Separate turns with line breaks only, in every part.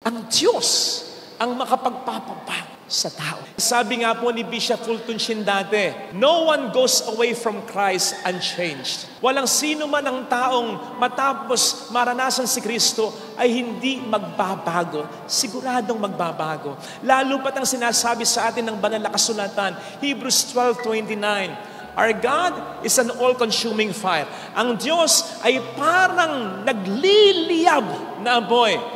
Ang Diyos ang makapagpapabago sa tao. Sabi nga po ni Bishop Fulton Sheen dati, no one goes away from Christ unchanged. Walang sino man ang taong matapos maranasan si Kristo ay hindi magbabago. Siguradong magbabago. Lalo pat ang sinasabi sa atin ng banal na kasulatan, Hebrews 12:29, our God is an all-consuming fire. Ang Diyos ay parang nagliliyab na apoy.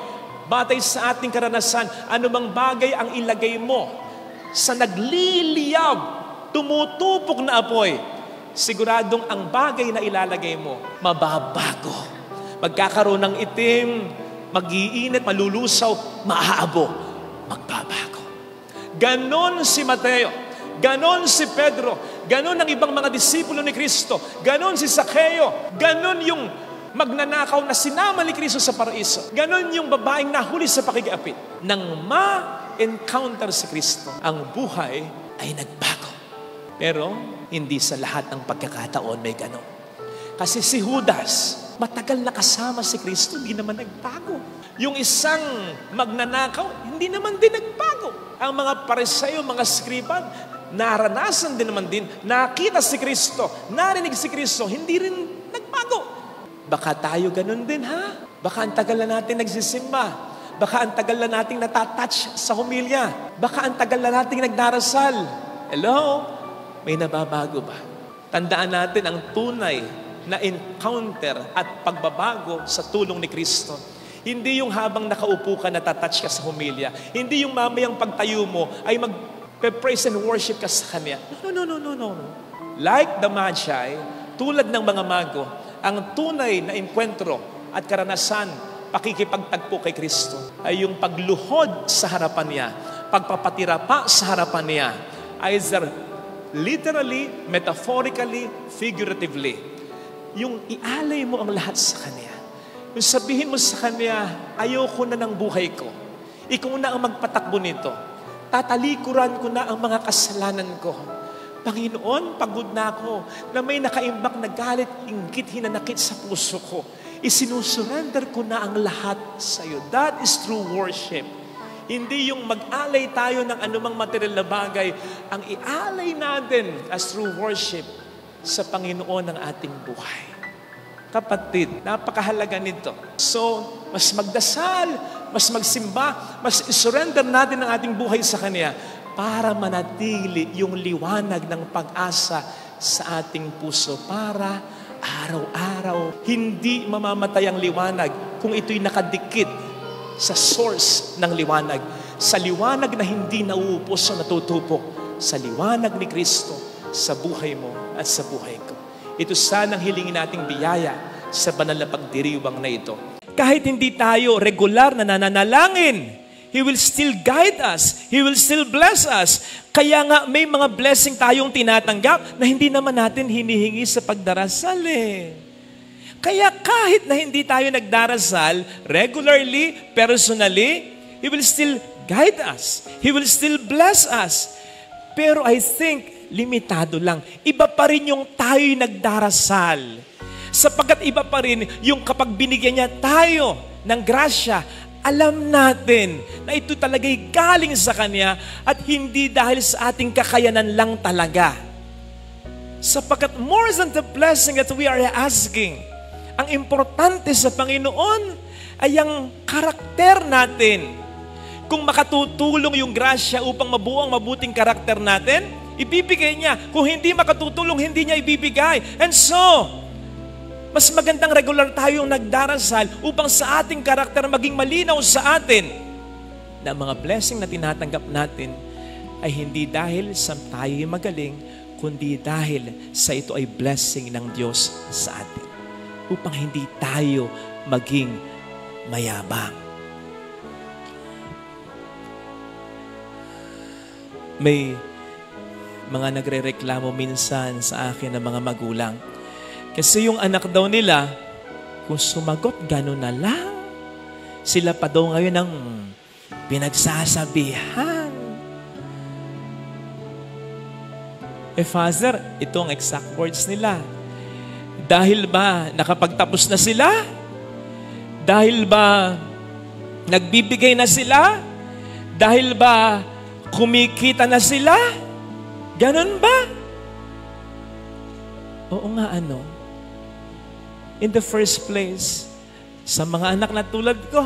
Batay sa ating karanasan, anumang bagay ang ilagay mo sa nagliliyab, tumutupok na apoy, siguradong ang bagay na ilalagay mo, mababago. Magkakaroon ng itim, mag-iinit, malulusaw, maaabo, magbabago. Ganon si Mateo, ganon si Pedro, ganon ang ibang mga disipulo ni Kristo, ganon si Zaccheo, ganon yung magnanakaw na sinama ni Kristo sa paraiso. Ganon yung babaeng nahuli sa pakikiapit. Nang ma-encounter si Kristo, ang buhay ay nagbago. Pero hindi sa lahat ng pagkakataon may ganon. Kasi si Judas, matagal na kasama si Kristo, hindi naman nagbago. Yung isang magnanakaw, hindi naman din nagbago. Ang mga Pariseo, mga skriban, naranasan din naman din, nakita si Kristo, narinig si Kristo, hindi rin nagbago. Baka tayo ganun din, ha? Baka ang tagal na natin nagsisimba. Baka ang tagal na natin natatouch sa humilya. Baka ang tagal na natin nagdarasal. Hello? May nababago ba? Tandaan natin ang tunay na encounter at pagbabago sa tulong ni Kristo. Hindi yung habang nakaupo ka, natatouch ka sa humilya. Hindi yung mamayang pagtayo mo ay mag-praise and worship ka sa Kanya. No. Like the Magi, tulad ng mga mago, ang tunay na enkwentro at karanasan, pakikipagtagpo kay Kristo, ay yung pagluhod sa harapan niya, pagpapatira pa sa harapan niya, either literally, metaphorically, figuratively. Yung ialay mo ang lahat sa Kanya. Yung sabihin mo sa Kanya, ayoko na ng buhay ko. Ikaw na ang magpatakbo nito. Tatalikuran ko na ang mga kasalanan ko. Panginoon, pagod na ako na may nakaimbak na galit, inggit, hinanakit sa puso ko. Isinusurrender ko na ang lahat sa iyo. That is true worship. Hindi yung mag-alay tayo ng anumang material na bagay. Ang ialay natin as true worship sa Panginoon ng ating buhay. Kapatid, napakahalaga nito. So, mas magdasal, mas magsimba, mas isurrender natin ang ating buhay sa Kanya para manatili yung liwanag ng pag-asa sa ating puso para araw-araw hindi mamamatay ang liwanag kung ito'y nakadikit sa source ng liwanag, sa liwanag na hindi nauupos o natutupok, sa liwanag ni Kristo sa buhay mo at sa buhay ko. Ito sanang hilingin nating biyaya sa banal na pagdiriwang na ito. Kahit hindi tayo regular na nananalangin, He will still guide us. He will still bless us. Kaya nga may mga blessing tayong tinatanggap na hindi naman natin hinihingi sa pagdarasal eh. Kaya kahit na hindi tayo nagdarasal, regularly, personally, He will still guide us. He will still bless us. Pero I think, limitado lang. Iba pa rin yung tayo'y nagdarasal. Sapagkat iba pa rin yung kapag binigyan niya tayo ng grasya, alam natin na ito talaga'y galing sa Kanya at hindi dahil sa ating kakayanan lang talaga. Sapagkat more than the blessing that we are asking, ang importante sa Panginoon ay ang karakter natin. Kung makatutulong yung grasya upang mabuo ang mabuting karakter natin, ibibigay niya. Kung hindi makatutulong, hindi niya ibibigay. And so, mas magandang regular tayong nagdarasal upang sa ating karakter maging malinaw sa atin na mga blessing na tinatanggap natin ay hindi dahil sa tayo'y magaling, kundi dahil sa ito ay blessing ng Diyos sa atin. Upang hindi tayo maging mayabang. May mga nagrereklamo minsan sa akin ng mga magulang. Kasi yung anak daw nila, kung sumagot gano'n na lang, sila pa daw ngayon ang pinagsasabihan. Father, ito ang exact words nila. Dahil ba nakapagtapos na sila? Dahil ba Nagbibigay na sila? Dahil ba kumikita na sila? Ganon ba? Oo nga, ano? In the first place, sa mga anak na tulad ko,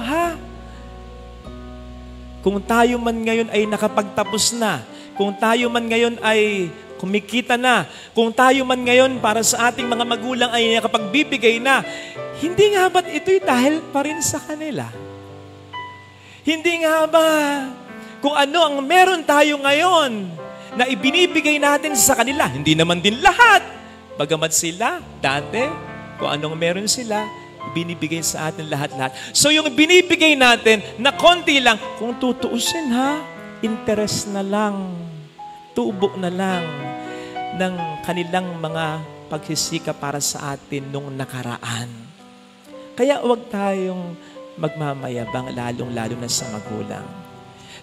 kung tayo man ngayon ay nakapagtapos na, kung tayo man ngayon ay kumikita na, kung tayo man ngayon para sa ating mga magulang ay nakapagbibigay na, hindi nga ba't ito'y dahil pa rin sa kanila? Hindi nga ba kung ano ang meron tayo ngayon na ibinibigay natin sa kanila, hindi naman din lahat. Bagamat sila, dati, kung anong meron sila, binibigay sa atin lahat-lahat. So yung binibigay natin na konti lang, kung tutuusin interest na lang, tubo na lang ng kanilang mga pagsisika para sa atin nung nakaraan. Kaya huwag tayong magmamayabang lalong-lalo na sa magulang.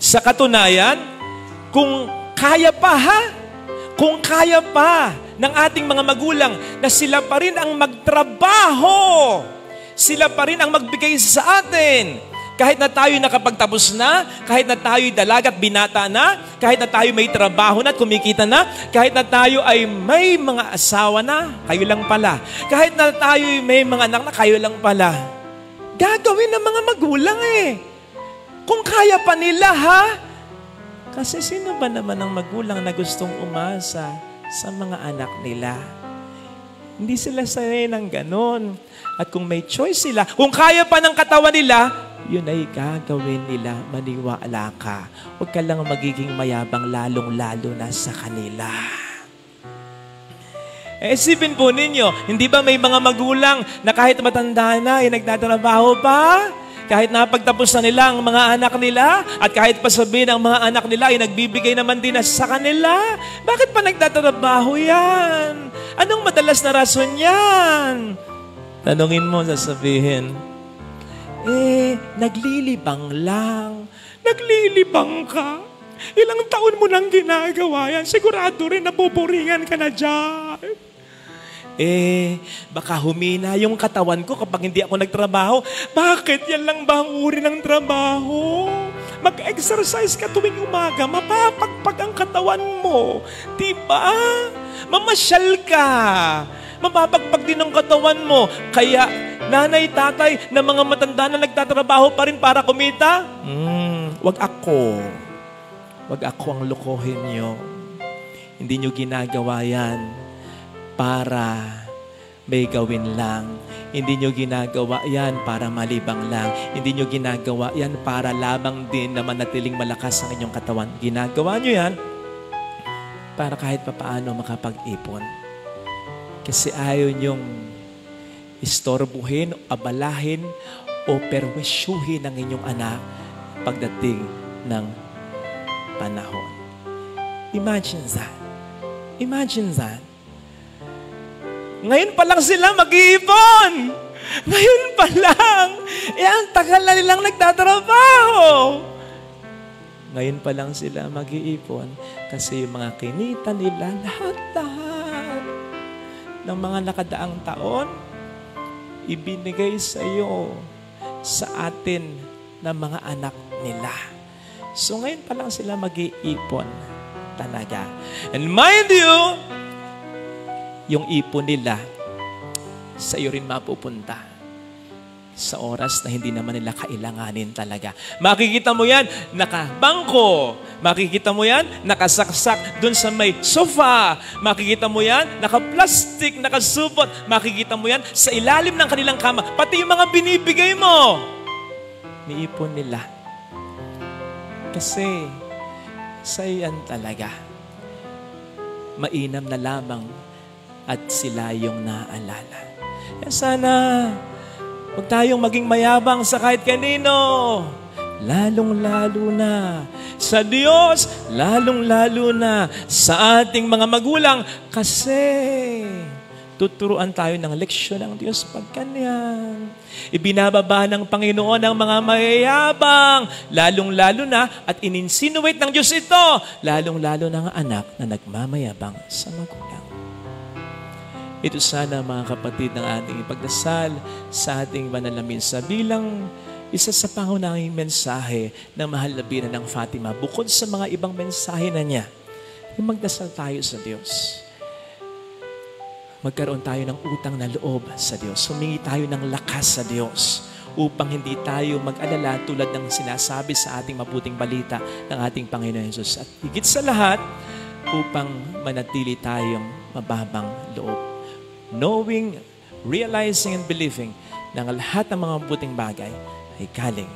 Sa katunayan, kung kaya pa kung kaya pa ng ating mga magulang na sila pa rin ang magtrabaho, sila pa rin ang magbigay sa atin. Kahit na tayo nakapagtapos na, kahit na tayo dalagat binata na, kahit na tayo may trabaho na at kumikita na, kahit na tayo ay may mga asawa na, kayo lang pala. Kahit na tayo ay may mga anak na, kayo lang pala. Gagawin ng mga magulang Kung kaya pa nila Kasi sino ba naman ang magulang na gustong umasa sa mga anak nila? Hindi sila sanay ng ganon. At kung may choice sila, kung kaya pa ng katawan nila, yun ay gagawin nila, maniwala ka. Huwag ka lang magiging mayabang lalong-lalo na sa kanila. Isipin po ninyo, hindi ba may mga magulang na kahit matanda na, ay nagtatrabaho pa? Kahit napagtapos na nila ang mga anak nila, at kahit pa sabihin ang mga anak nila ay nagbibigay naman din sa kanila, bakit pa nagtatrabaho yan? Anong madalas na rason yan? Tanungin mo, sasabihin, naglilibang lang. Naglilibang ka? Ilang taon mo nang ginagawa yan? Sigurado rin nabuburingan ka na dyan. Baka humina yung katawan ko kapag hindi ako nagtrabaho. Bakit? Yan lang ba ang uri ng trabaho? Mag-exercise ka tuwing umaga, mapapagpag ang katawan mo. Diba? Mamasyal ka. Mapapagpag din ang katawan mo. Kaya, nanay, tatay, na mga matanda na nagtatrabaho pa rin para kumita, wag ako ang lokohin nyo. Hindi nyo ginagawa yan para may gawin lang. Hindi nyo ginagawa yan para malibang lang. Hindi nyo ginagawa yan para lamang din na manatiling malakas ang inyong katawan. Ginagawa nyo yan para kahit papaano makapag-ipon. Kasi ayaw nyong istorbuhin, abalahin, o perwisyuhin ang inyong anak pagdating ng panahon. Imagine that. Imagine that. Ngayon pa lang sila mag-iipon. Ngayon pa lang. Ang tagal na nilang nagtatrabaho. Ngayon pa lang sila mag-iipon kasi yung mga kinita nila, lahat-lahat ng mga nakadaang taon, ibinigay sa iyo, sa atin, ng mga anak nila. So ngayon pa lang sila mag-iipon talaga. And mind you, yung ipon nila, sa iyo rin mapupunta sa oras na hindi naman nila kailanganin talaga. Makikita mo yan, nakabangko. Makikita mo yan, nakasaksak dun sa may sofa. Makikita mo yan, nakaplastik, nakasupot. Makikita mo yan sa ilalim ng kanilang kama. Pati yung mga binibigay mo, niipon nila. Kasi sa iyan talaga, mainam na lamang at sila yung naalala. Kaya sana, huwag tayong maging mayabang sa kahit kanino. Lalong-lalo na sa Diyos, lalong-lalo na sa ating mga magulang. Kasi tuturuan tayo ng leksyon ng Diyos pagkanyan. Ibinababa ng Panginoon ang mga mayayabang, lalong-lalo na, at in-insinuate ng Diyos ito, lalong-lalo ng anak na nagmamayabang sa magulang. Ito sana mga kapatid ng ating ipagdasal sa ating manalamin sa bilang isa sa pangunahing mensahe ng mahal na Birhen ng Fatima, bukod sa mga ibang mensahe na niya, yung magdasal tayo sa Diyos. Magkaroon tayo ng utang na loob sa Diyos. Humingi tayo ng lakas sa Diyos upang hindi tayo mag-alala tulad ng sinasabi sa ating mabuting balita ng ating Panginoon Jesus. At higit sa lahat, upang manatili tayong mababang loob. Knowing, realizing, and believing na ang lahat ng mga mabuting bagay ay galing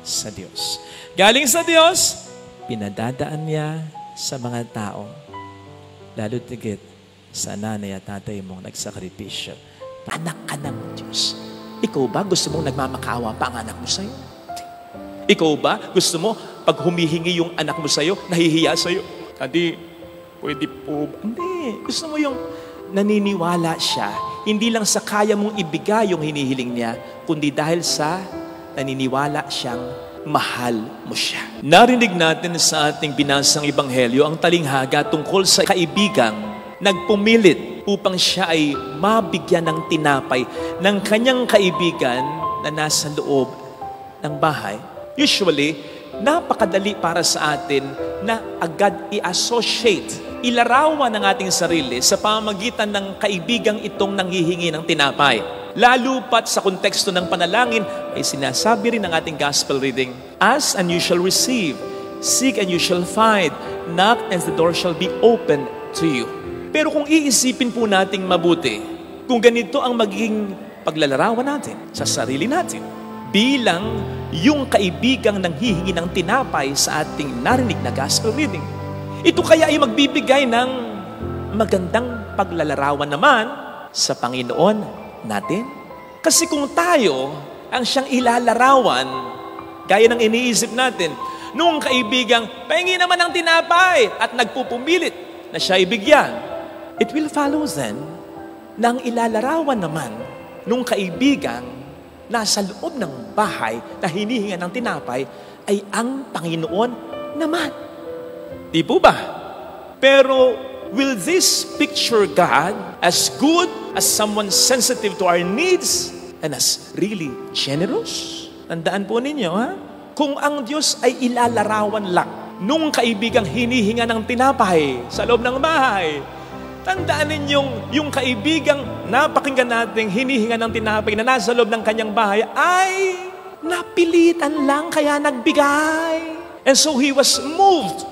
sa Diyos. Galing sa Diyos, pinadadaan niya sa mga tao, lalo tigit sa nanay at tatay mong nagsakripisyo. Anak ka ng Diyos. Ikaw ba gusto mong nagmamakaawa pa ang anak mo sa'yo? Ikaw ba gusto mo pag humihingi yung anak mo sa'yo, nahihiya sa'yo? Daddy, pwede po ba? Hindi. Gusto mo yung naniniwala siya, hindi lang sa kaya mong ibigay yung hinihiling niya, kundi dahil sa naniniwala siyang mahal mo siya. Narinig natin sa ating binasang ebanghelyo ang talinghaga tungkol sa kaibigang nagpumilit upang siya ay mabigyan ng tinapay ng kanyang kaibigan na nasa loob ng bahay. Usually, napakadali para sa atin na agad i-associate, ilarawan ng ating sarili sa pamamagitan ng kaibigang itong nanghihingi ng tinapay. Lalo pat sa konteksto ng panalangin, ay sinasabi rin ng ating gospel reading, "Ask and you shall receive, seek and you shall find, knock and the door shall be opened to you." Pero kung iisipin po nating mabuti, kung ganito ang magiging paglalarawan natin sa sarili natin, bilang yung kaibigang nanghihingi ng tinapay sa ating narinig na gospel reading, ito kaya ay magbibigay ng magandang paglalarawan naman sa Panginoon natin? Kasi kung tayo ang siyang ilalarawan, gaya ng iniisip natin, nung kaibigang pahingi naman ng tinapay at nagpupumilit na siya ibigyan, it will follow then na ang ilalarawan naman nung kaibigang nasa loob ng bahay na hinihinga ng tinapay ay ang Panginoon naman. Di po ba? Pero will this picture God as good as someone sensitive to our needs and as really generous? Tandaan po ninyo, ha? Kung ang Diyos ay ilalarawan lang nung kaibigang hinihinga ng tinapay sa loob ng bahay, tandaan ninyong yung kaibigang napakinggan nating hinihinga ng tinapay na nasa loob ng kanyang bahay ay napilitan lang kaya nagbigay. And so he was moved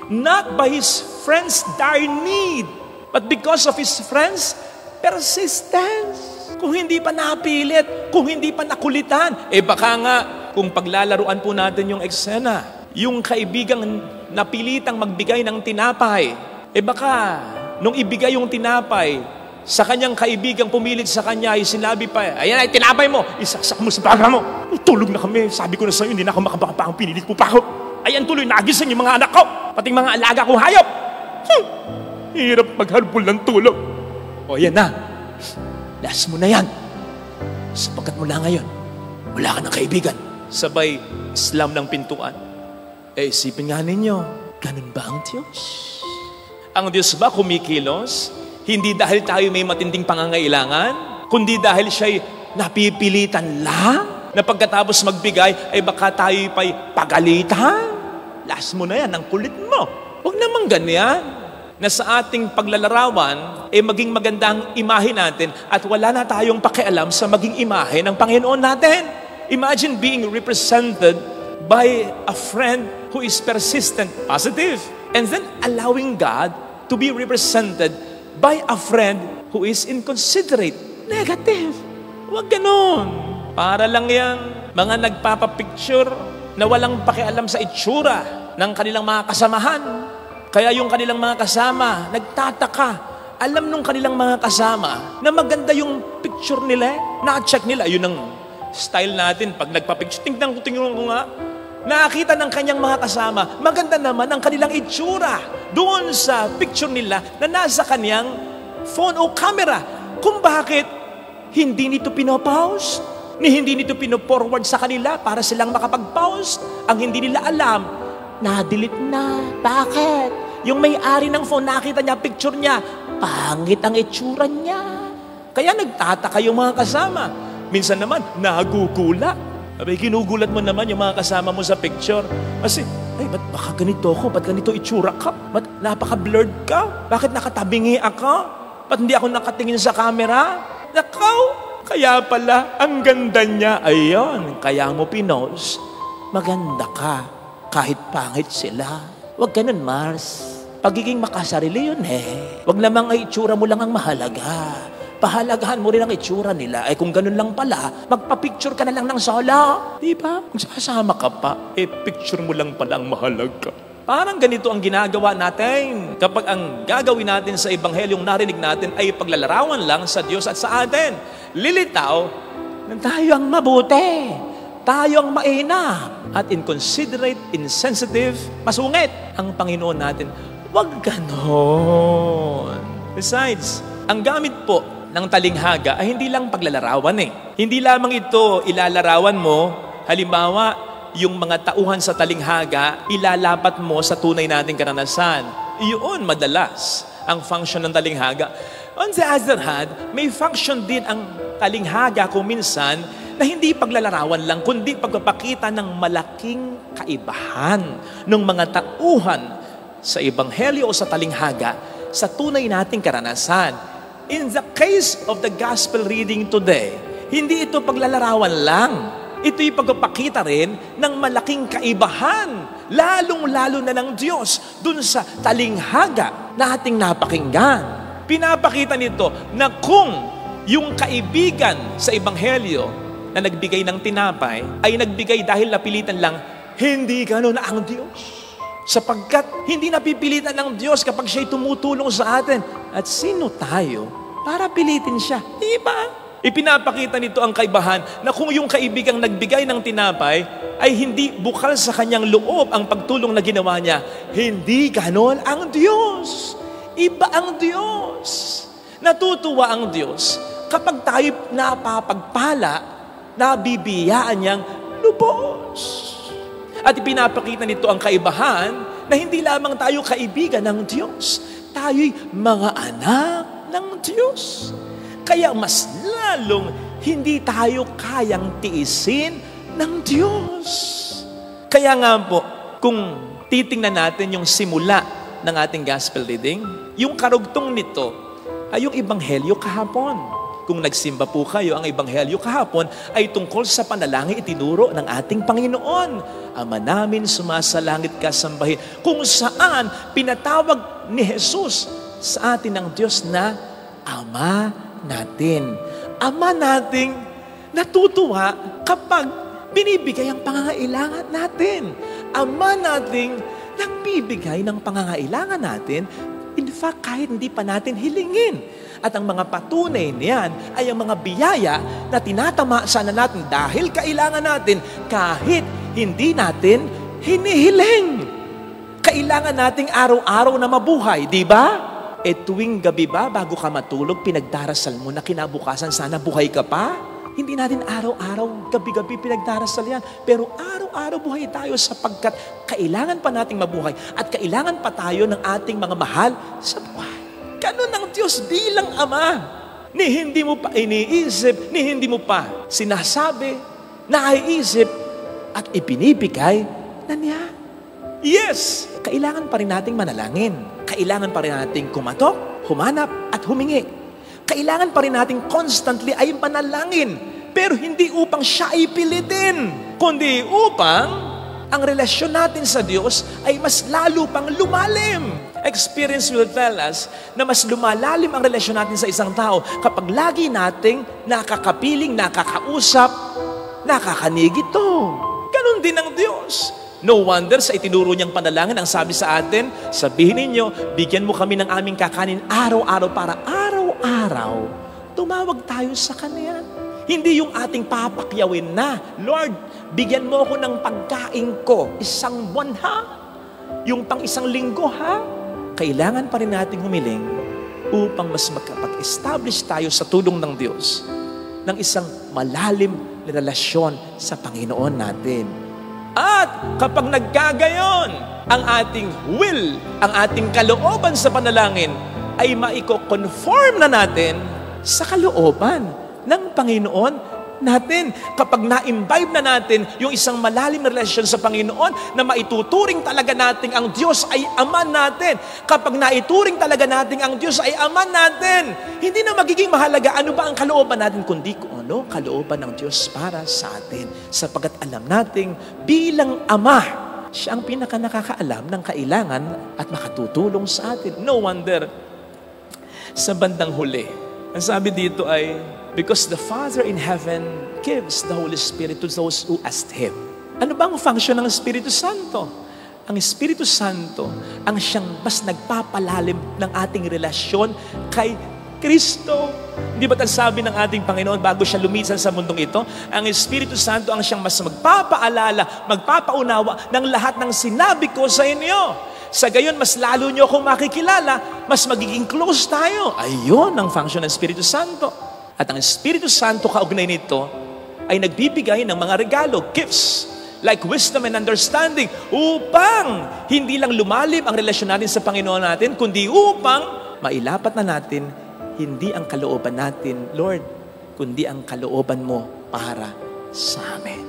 not by his friends' dire need, but because of his friends' persistence. Kung hindi pa napilit, kung hindi pa nakulitan, baka nga, kung paglalaruan po natin yung eksena, yung kaibigang napilitang magbigay ng tinapay, baka nung ibigay yung tinapay, sa kanyang kaibigang pumilit sa kanya, ay sinabi pa, ayan ay tinapay mo, isaksak mo sa baga mo. Tulog na kami, sabi ko na sa'yo, hindi na ako makabaka, pinilit mo pa ako. Ayan tuloy, nagising yung mga anak ko, pating mga alaga kong hayop. Hirap magharbol ng tulog. O yan na, last mo na yan. Sapagkat mula ngayon, wala ka ng kaibigan. Sabay, slam ng pintuan. Isipin nga ninyo, ganun ba ang Diyos? Ang Diyos ba kumikilos? Hindi dahil tayo may matinding pangangailangan, kundi dahil siya'y napipilitan lang na pagkatapos magbigay, baka tayo pa'y pagalitan. Last mo na yan, ang kulit mo. Huwag naman ganyan. Na sa ating paglalarawan, maging magandang imahe natin at wala na tayong pakialam sa maging imahe ng Panginoon natin. Imagine being represented by a friend who is persistent, positive, and then allowing God to be represented by a friend who is inconsiderate, negative. Huwag ganon. Para lang yan, mga nagpapapicture na walang pakialam sa itsura ng kanilang mga kasamahan. Kaya yung kanilang mga kasama, nagtataka. Alam nung kanilang mga kasama na maganda yung picture nila, na-check nila. Yun ang style natin. Pag nagpapicture, tingnan ko nga, nakakita ng kanyang mga kasama, maganda naman ang kanilang itsura doon sa picture nila na nasa kanyang phone o camera. Kung bakit hindi nito pinopost, hindi nito pinoforward sa kanila para silang makapag-post. Ang hindi nila alam, na-delete na. Bakit? Yung may-ari ng phone, nakita niya picture niya, pangit ang itsura niya. Kaya nagtataka yung mga kasama. Minsan naman, nagugula. Abay, ginugulat mo naman yung mga kasama mo sa picture. Kasi, ay, ba't baka ganito ako? Ba't ganito itsura ka? Ba't napaka-blurred ka? Bakit nakatabingi ako? Ba't hindi ako nakatingin sa camera? Nakaw! Kaya pala, ang ganda niya. Ayun, kaya mo pinost. Maganda ka, kahit pangit sila. Huwag ganun, Mars. Pagiging makasarili yun eh. Huwag namang ay itsura mo lang ang mahalaga. Pahalagahan mo rin ang itsura nila. Ay kung ganun lang pala, magpa-picture ka na lang ng solo. Di ba? Magsasama ka pa, picture mo lang pala ang mahalaga. Parang ganito ang ginagawa natin. Kapag ang gagawin natin sa Ebanghelyong narinig natin ay paglalarawan lang sa Diyos at sa atin. Lilitaw na tayo ang mabuti. Tayo ang mainam. At inconsiderate, insensitive, masungit ang Panginoon natin. Huwag ganon. Besides, ang gamit po ng talinghaga ay hindi lang paglalarawan eh. Hindi lamang ito ilalarawan mo, halimbawa, yung mga tauhan sa talinghaga, ilalapat mo sa tunay nating karanasan. Iyon madalas ang function ng talinghaga. On the other hand, may function din ang talinghaga kung minsan na hindi paglalarawan lang, kundi pagpapakita ng malaking kaibahan ng mga tauhan sa Ebanghelyo o sa talinghaga sa tunay nating karanasan. In the case of the gospel reading today, hindi ito paglalarawan lang. Ito'y pagpapakita rin ng malaking kaibahan, lalong-lalo na ng Diyos, dun sa talinghaga na ating napakinggan. Pinapakita nito na kung yung kaibigan sa Ebanghelyo na nagbigay ng tinapay ay nagbigay dahil napilitan lang, hindi gano'n ang Diyos. Sapagkat hindi napipilitan ng Diyos kapag siya'y tumutulong sa atin. At sino tayo para pilitin siya? Diba? Ipinapakita nito ang kaibahan na kung yung kaibigang nagbigay ng tinapay ay hindi bukal sa kanyang loob ang pagtulong na ginawa niya, hindi ganon ang Diyos. Iba ang Diyos. Natutuwa ang Diyos kapag tayo napapagpala, nabibiyaan niyang lubos. At ipinapakita nito ang kaibahan na hindi lamang tayo kaibigan ng Diyos, tayo'y mga anak ng Diyos. Kaya mas lalong hindi tayo kayang tiisin ng Diyos. Kaya nga po, kung titingnan natin yung simula ng ating gospel reading, yung karugtong nito ay yung Ebanghelyo kahapon. Kung nagsimba po kayo, ang Ebanghelyo kahapon ay tungkol sa panalangin itinuro ng ating Panginoon. Ama namin, sumasalangit ka, sambahin. Kung saan pinatawag ni Jesus sa atin ng Diyos na Ama natin. Ama nating natutuwa kapag binibigay ang pangangailangan natin. Ama nating nagbibigay ng pangangailangan natin, in fact, kahit hindi pa natin hilingin. At ang mga patunay niyan ay ang mga biyaya na tinatama sana natin dahil kailangan natin kahit hindi natin hinihiling. Kailangan nating araw-araw na mabuhay, di ba? Tuwing gabi ba, bago ka matulog, pinagdarasal mo na kinabukasan sana buhay ka pa? Hindi natin araw-araw, gabi-gabi pinagdarasal yan. Pero araw-araw buhay tayo sapagkat kailangan pa nating mabuhay at kailangan pa tayo ng ating mga mahal sa buhay. Ganun ang Diyos bilang Ama. Ni hindi mo pa iniisip, ni hindi mo pa sinasabi, naiisip, at ipinibigay na niya. Yes, kailangan pa rin nating manalangin. Kailangan pa rin nating kumatok, humanap, at humingi. Kailangan pa rin nating constantly ay manalangin. Pero hindi upang siya ipilitin, kundi upang ang relasyon natin sa Diyos ay mas lalo pang lumalim. Experience will tell us na mas lumalalim ang relasyon natin sa isang tao kapag lagi nating nakakapiling, nakakausap, nakakanig ito. Ganon din ang Diyos. No wonder sa itinuro niyang panalangin, ang sabi sa atin, sabihin ninyo, bigyan mo kami ng aming kakanin araw-araw para araw-araw tumawag tayo sa Kanya. Hindi yung ating papakyawin na, Lord, bigyan mo ako ng pagkain ko, isang buwan ha? Yung pang isang linggo ha? Kailangan pa rin nating humiling upang mas makapag-establish tayo sa tulong ng Diyos ng isang malalim na relasyon sa Panginoon natin. At kapag nagkagayon, ang ating will, ang ating kalooban sa panalangin ay maiko-conform na natin sa kalooban ng Panginoon natin. Kapag na-imbibe na natin yung isang malalim na relasyon sa Panginoon na maituturing talaga natin ang Diyos ay Ama natin. Kapag naituring talaga natin ang Diyos ay Ama natin, hindi na magiging mahalaga ano ba ang kalooban natin, kundi kung ano kalooban ng Diyos para sa atin. Sapagkat alam nating bilang Ama, siya ang pinaka nakakaalam ng kailangan at makatutulong sa atin. No wonder, sa bandang huli, ang sabi dito ay, because the Father in heaven gives the Holy Spirit to those who ask Him. Ano ba ang function ng Espiritu Santo? Ang Espiritu Santo ang siyang mas nagpapalalim ng ating relasyon kay Kristo. Hindi ba sabi ng ating Panginoon bago siya lumisan sa mundong ito? Ang Espiritu Santo ang siyang mas magpapaalala, magpapaunawa ng lahat ng sinabi ko sa inyo. Sa gayon, mas lalo nyo akong makikilala, mas magiging close tayo. Ayun ang function ng Espiritu Santo. At ang Espiritu Santo, kaugnay nito, ay nagbibigay ng mga regalo, gifts, like wisdom and understanding, upang hindi lang lumalim ang relasyon natin sa Panginoon natin, kundi upang mailapat na natin, hindi ang kalooban natin, Lord, kundi ang kalooban mo para sa amin.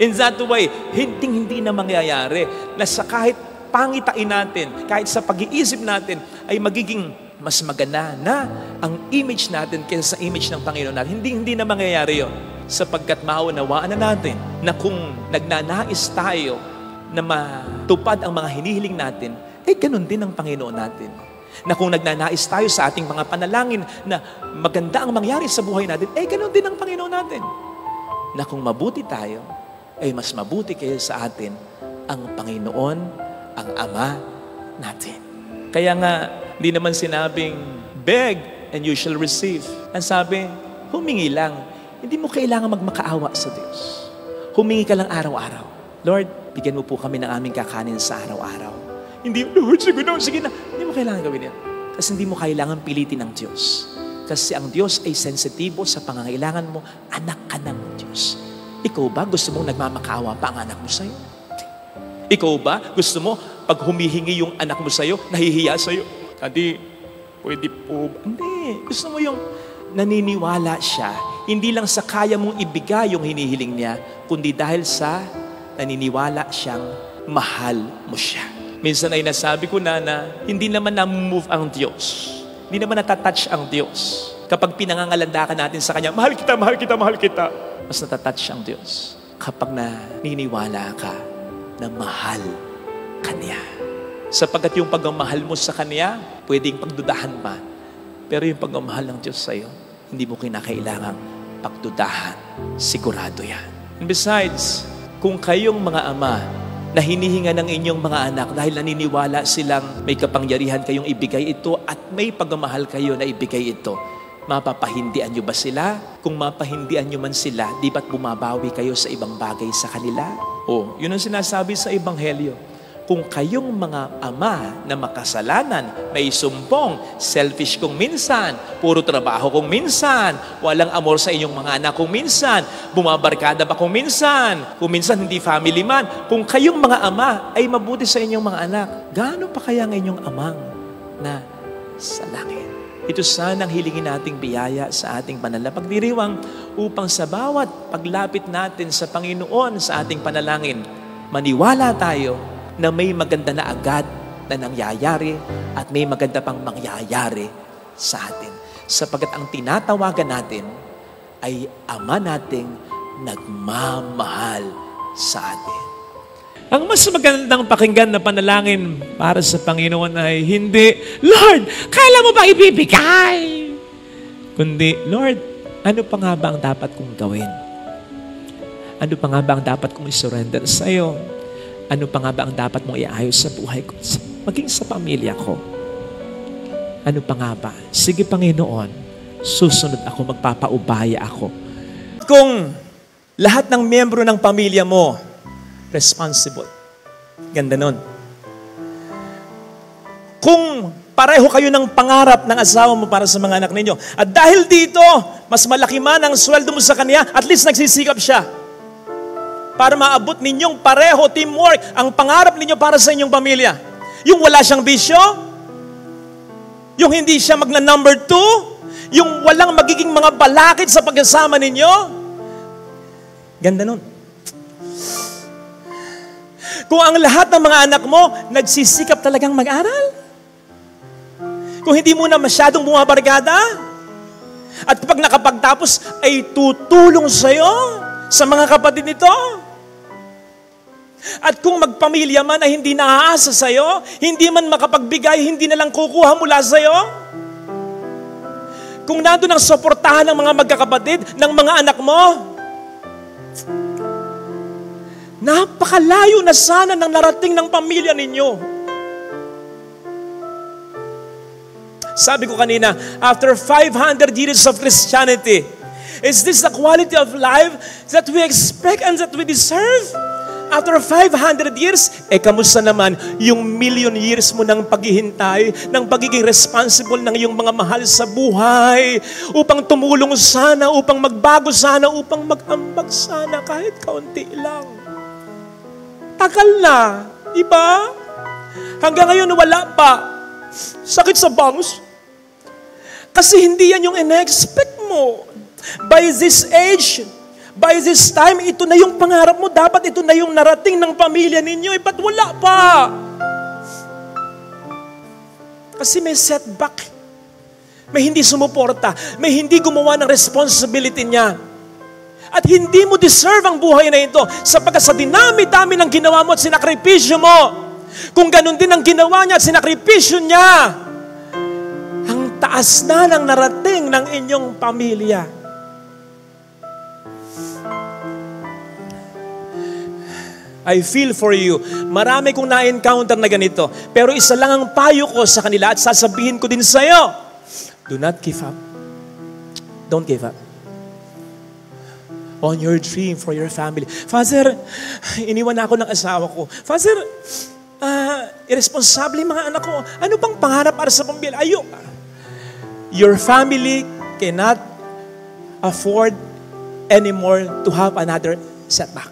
In that way, hindi na mangyayari na sa kahit pangitain natin, kahit sa pag-iisip natin, ay magiging mas maganda na ang image natin kaysa sa image ng Panginoon natin. Hindi na mangyayari yun. Sapagkat maunawaan na natin na kung nagnanais tayo na matupad ang mga hinihiling natin, eh ganun din ang Panginoon natin. Na kung nagnanais tayo sa ating mga panalangin na maganda ang mangyari sa buhay natin, eh ganun din ang Panginoon natin. Na kung mabuti tayo, eh mas mabuti kayo sa atin ang Panginoon, ang Ama natin. Kaya nga, hindi naman sinabing, beg and you shall receive. Ang sabi, humingi lang. Hindi mo kailangan magmakaawa sa Diyos. Humingi ka lang araw-araw. Lord, bigyan mo po kami ng aming kakanin sa araw-araw. Hindi, Lord, sige na. Hindi mo kailangan gawin yan. Kasi hindi mo kailangan pilitin ng Diyos. Kasi ang Diyos ay sensitibo sa pangangailangan mo, anak ka ng Diyos. Ikaw ba gusto mong nagmamakaawa pa ang anak mo sa'yo? Ikaw ba, gusto mo, pag humihingi yung anak mo sa'yo, nahihiya sa'yo? Kadi, pwede po ba? Hindi. Gusto mo yung naniniwala siya, hindi lang sa kaya mong ibigay yung hinihiling niya, kundi dahil sa naniniwala siyang mahal mo siya. Minsan ay nasabi ko na hindi naman na-move ang Diyos. Hindi naman natatouch ang Diyos. Kapag pinangangalandakan natin sa Kanya, mahal kita, mahal kita, mahal kita. Mas natatouch ang Diyos kapag naniniwala ka na mahal Kanya. Sapagkat yung pagmamahal mo sa Kanya, pwedeng pagdudahan pa. Pero yung pagmamahal ng Diyos sa'yo, hindi mo kinakailangang pagdudahan. Sigurado yan. And besides, kung kayong mga ama na hinihinga ng inyong mga anak dahil naniniwala silang may kapangyarihan kayong ibigay ito at may pagmamahal kayo na ibigay ito, mapapahindian nyo ba sila? Kung mapahindian nyo man sila, di ba't bumabawi kayo sa ibang bagay sa kanila? O, yun ang sinasabi sa Ebanghelyo. Kung kayong mga ama na makasalanan, may sumpong, selfish kung minsan, puro trabaho kung minsan, walang amor sa inyong mga anak kung minsan, bumabarkada pa kung minsan hindi family man, kung kayong mga ama ay mabuti sa inyong mga anak, gaano pa kaya ng inyong amang na sa langit? Ito sanang hilingin nating biyaya sa ating panalapagdiriwang upang sa bawat paglapit natin sa Panginoon sa ating panalangin, maniwala tayo na may maganda na agad na nangyayari at may maganda pang mangyayari sa atin. Sapagkat ang tinatawagan natin ay Ama nating nagmamahal sa atin. Ang mas magandang pakinggan na panalangin para sa Panginoon ay hindi, Lord, kailan mo ba ibibigay? Kundi, Lord, ano pa nga ba ang dapat kong gawin? Ano pa nga ba ang dapat kong isurrender sa iyo? Ano pa nga ba ang dapat mong iayos sa buhay ko? Maging sa pamilya ko. Ano pa nga ba? Sige, Panginoon, susunod ako, magpapaubaya ako. Kung lahat ng miyembro ng pamilya mo, responsible. Ganda nun. Kung pareho kayo ng pangarap ng asawa mo para sa mga anak ninyo, at dahil dito, mas malaki man ang sweldo mo sa kanya, at least nagsisikap siya para maabot ninyong pareho, teamwork, ang pangarap ninyo para sa inyong pamilya. Yung wala siyang bisyo, yung hindi siya magna number 2, yung walang magiging mga balakid sa pagkasama ninyo,
Ganda nun. Kung ang lahat ng mga anak mo, nagsisikap talagang mag-aral. Kung hindi mo na masyadong bumabarkada, at kapag nakapagtapos, ay tutulong sa'yo, sa mga kapatid nito. At kung magpamilya man ay hindi naaasa sa'yo, hindi man makapagbigay, hindi na lang kukuha mula sa'yo. Kung nandun ang suportahan ng mga magkakapatid, ng mga anak mo, napakalayo na sana ng narating ng pamilya ninyo. Sabi ko kanina, after 500 years of Christianity, is this the quality of life that we expect and that we deserve? After 500 years, kamusta naman yung million years mo ng paghihintay, ng pagiging responsible ng iyong mga mahal sa buhay, upang tumulong sana, upang magbago sana, upang mag-ambag sana, kahit kaunti lang. Tagal na, di ba? Hanggang ngayon wala pa. Sakit sa bangs. Kasi hindi yan yung in-expect mo. By this age, by this time, ito na yung pangarap mo. Dapat ito na yung narating ng pamilya ninyo. Ba't wala pa? Kasi may setback. May hindi sumuporta. May hindi gumawa ng responsibility niya. At hindi mo deserve ang buhay na ito sapagkat sa dinami-dami ng ginawa mo at sinakripisyo mo. Kung ganun din ang ginawa niya at sinakripisyo niya, ang taas na ng narating ng inyong pamilya. I feel for you. Marami kong na-encounter na ganito. Pero isa lang ang payo ko sa kanila at sasabihin ko din sa'yo. Do not give up. Don't give up on your dream for your family. Father, iniwan ako ng asawa ko. Father, irresponsable yung mga anak ko. Ano bang pangarap para sa pamilya? Your family cannot afford anymore to have another setback.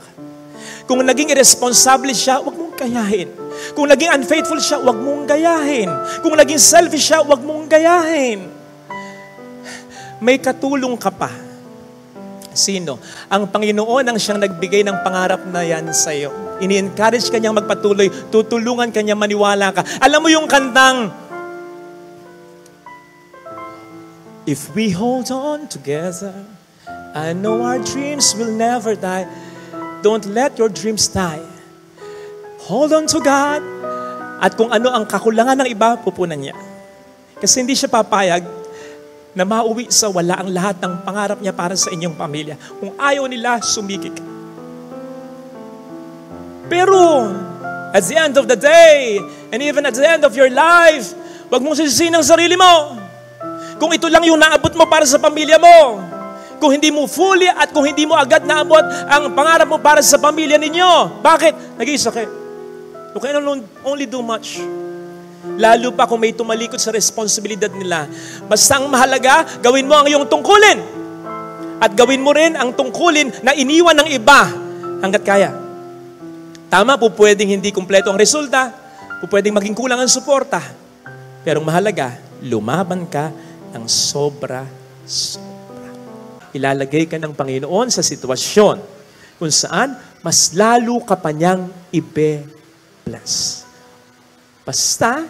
Kung naging irresponsible siya, huwag mong gayahin. Kung naging unfaithful siya, huwag mong gayahin. Kung naging selfish siya, huwag mong gayahin. May katulong ka pa. Sino? Ang Panginoon ang siyang nagbigay ng pangarap na yan sa iyo. Ini-encourage ka niyang magpatuloy, tutulungan ka niya, maniwala ka. Alam mo yung kantang, if we hold on together, I know our dreams will never die. Don't let your dreams die. Hold on to God. At kung ano ang kakulangan ng iba, pupunan niya. Kasi hindi siya papayag na mauwi sa wala ang lahat ng pangarap niya para sa inyong pamilya. Kung ayaw nila, sumikik. Pero, at the end of the day, and even at the end of your life, wag mong sisisihin ang sarili mo. Kung ito lang yung naabot mo para sa pamilya mo, kung hindi mo fully at kung hindi mo agad naabot ang pangarap mo para sa pamilya ninyo. Bakit? Nag-iisa kayo. You can only do much. Lalo pa kung may tumalikod sa responsibilidad nila. Basta ang mahalaga, gawin mo ang iyong tungkulin. At gawin mo rin ang tungkulin na iniwan ng iba hanggat kaya. Tama po, pwedeng hindi kumpleto ang resulta, po pwedeng maging kulang ang suporta. Pero ang mahalaga, lumaban ka ng sobra. Ilalagay ka ng Panginoon sa sitwasyon kung saan mas lalo ka pa niyang ibe-bless. Basta,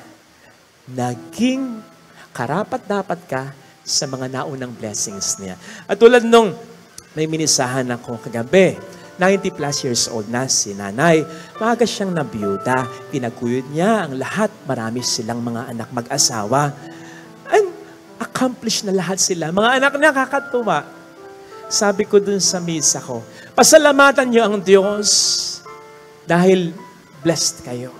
naging karapat-dapat ka sa mga naunang blessings niya. At tulad nung may minisahan ako kagabi, 90 plus years old na si nanay, maaga siyang nabiyuda, pinaguyod niya ang lahat, marami silang mga anak mag-asawa, and accomplished na lahat sila. Mga anak na kakatuwa. Sabi ko dun sa misa ko, pasalamatan niyo ang Diyos dahil blessed kayo.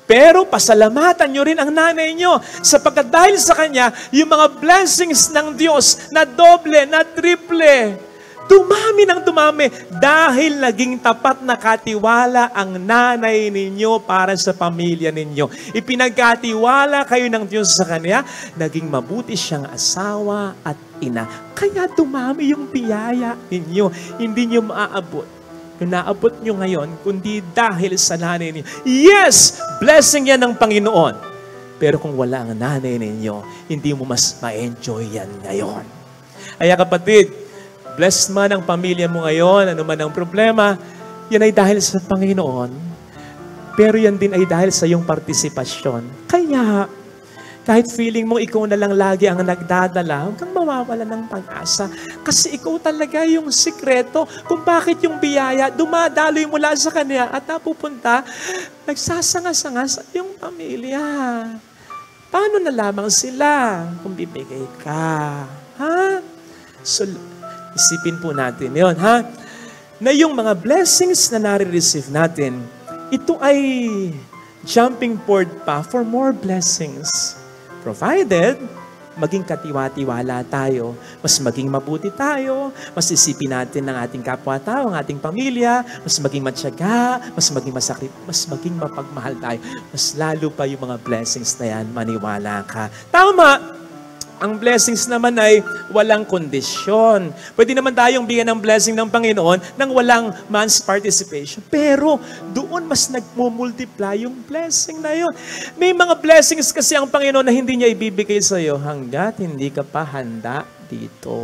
Pero pasalamatan nyo rin ang nanay nyo sapagkat dahil sa kanya, yung mga blessings ng Diyos na doble, na triple, dumami ng dumami dahil naging tapat na katiwala ang nanay ninyo para sa pamilya ninyo. Ipinagkatiwala kayo ng Diyos sa kanya, naging mabuti siyang asawa at ina. Kaya dumami yung biyaya ninyo, hindi nyo maaabot. Yung naabot nyo ngayon, kundi dahil sa nanay ninyo. Yes! Blessing yan ng Panginoon. Pero kung wala ang nanay ninyo, hindi mo mas ma-enjoy yan ngayon. Kaya kapatid, Blessed man ang pamilya mo ngayon, ano man ang problema, yan ay dahil sa Panginoon. Pero yan din ay dahil sa iyong partisipasyon. Kaya, kahit feeling mo ikaw na lang lagi ang nagdadala, huwag kang mawawala ng pag-asa. Kasi ikaw talaga yung sikreto kung bakit yung biyaya dumadaloy mula sa Kanya at napupunta, nagsasanga-sanga sa iyong pamilya. Paano na lamang sila kung bibigay ka? Ha? So, isipin po natin yon, ha? Na yung mga blessings na nare-receive natin, ito ay jumping board pa for more blessings. Provided, maging katiwa-tiwala tayo, mas maging mabuti tayo, mas isipin natin ng ating kapwa-tao, ang ating pamilya, mas maging matyaga, mas maging masakit, mas maging mapagmahal tayo. Mas lalo pa yung mga blessings na yan, maniwala ka. Tama! Ang blessings naman ay walang kondisyon. Pwede naman tayong bigyan ng blessing ng Panginoon nang walang man's participation. Pero doon mas nagmumultiply yung blessing na yun. May mga blessings kasi ang Panginoon na hindi niya ibibigay sa iyo hanggat hindi ka pa handa dito.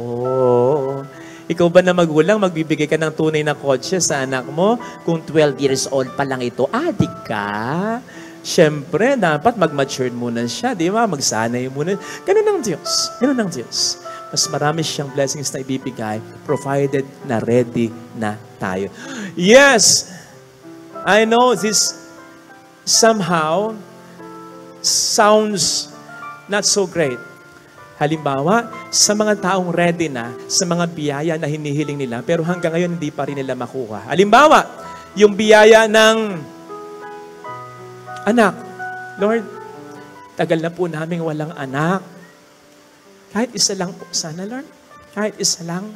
Ikaw ba na magulang, magbibigay ka ng tunay na kotse sa anak mo? Kung 12 years old pa lang ito, adik ka? Siyempre, dapat mag-mature muna siya, di ba? Magsanay muna. Ganun ang Diyos. Ganun ang Diyos. Mas marami siyang blessings na ibibigay provided na ready na tayo. Yes! I know this somehow sounds not so great. Halimbawa, sa mga taong ready na, sa mga biyaya na hinihiling nila, pero hanggang ngayon hindi pa rin nila makuha. Halimbawa, yung biyaya ng anak. Lord, tagal na po namin walang anak. Kahit isa lang po sana, Lord. Kahit isa lang.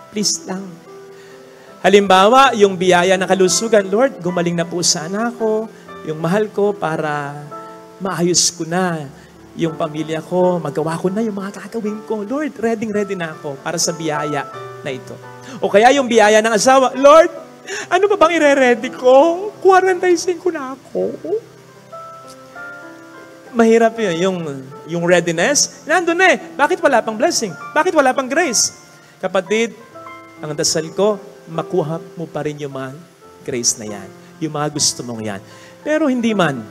Please lang. Halimbawa, yung biyaya ng kalusugan, Lord, gumaling na po sa anak ko, yung mahal ko para maayos ko na yung pamilya ko, magawa ko na yung mga gagawin ko. Lord, ready na ako para sa biyaya na ito. O kaya yung biyaya ng asawa, Lord, ano pa bang ire-ready ko? 45 na ako. Mahirap yun. Yung readiness, nandun na eh. Bakit wala pang blessing? Bakit wala pang grace? Kapatid, ang dasal ko, makuha mo pa rin yung mga grace na yan. Yung mga gusto mong yan. Pero hindi man,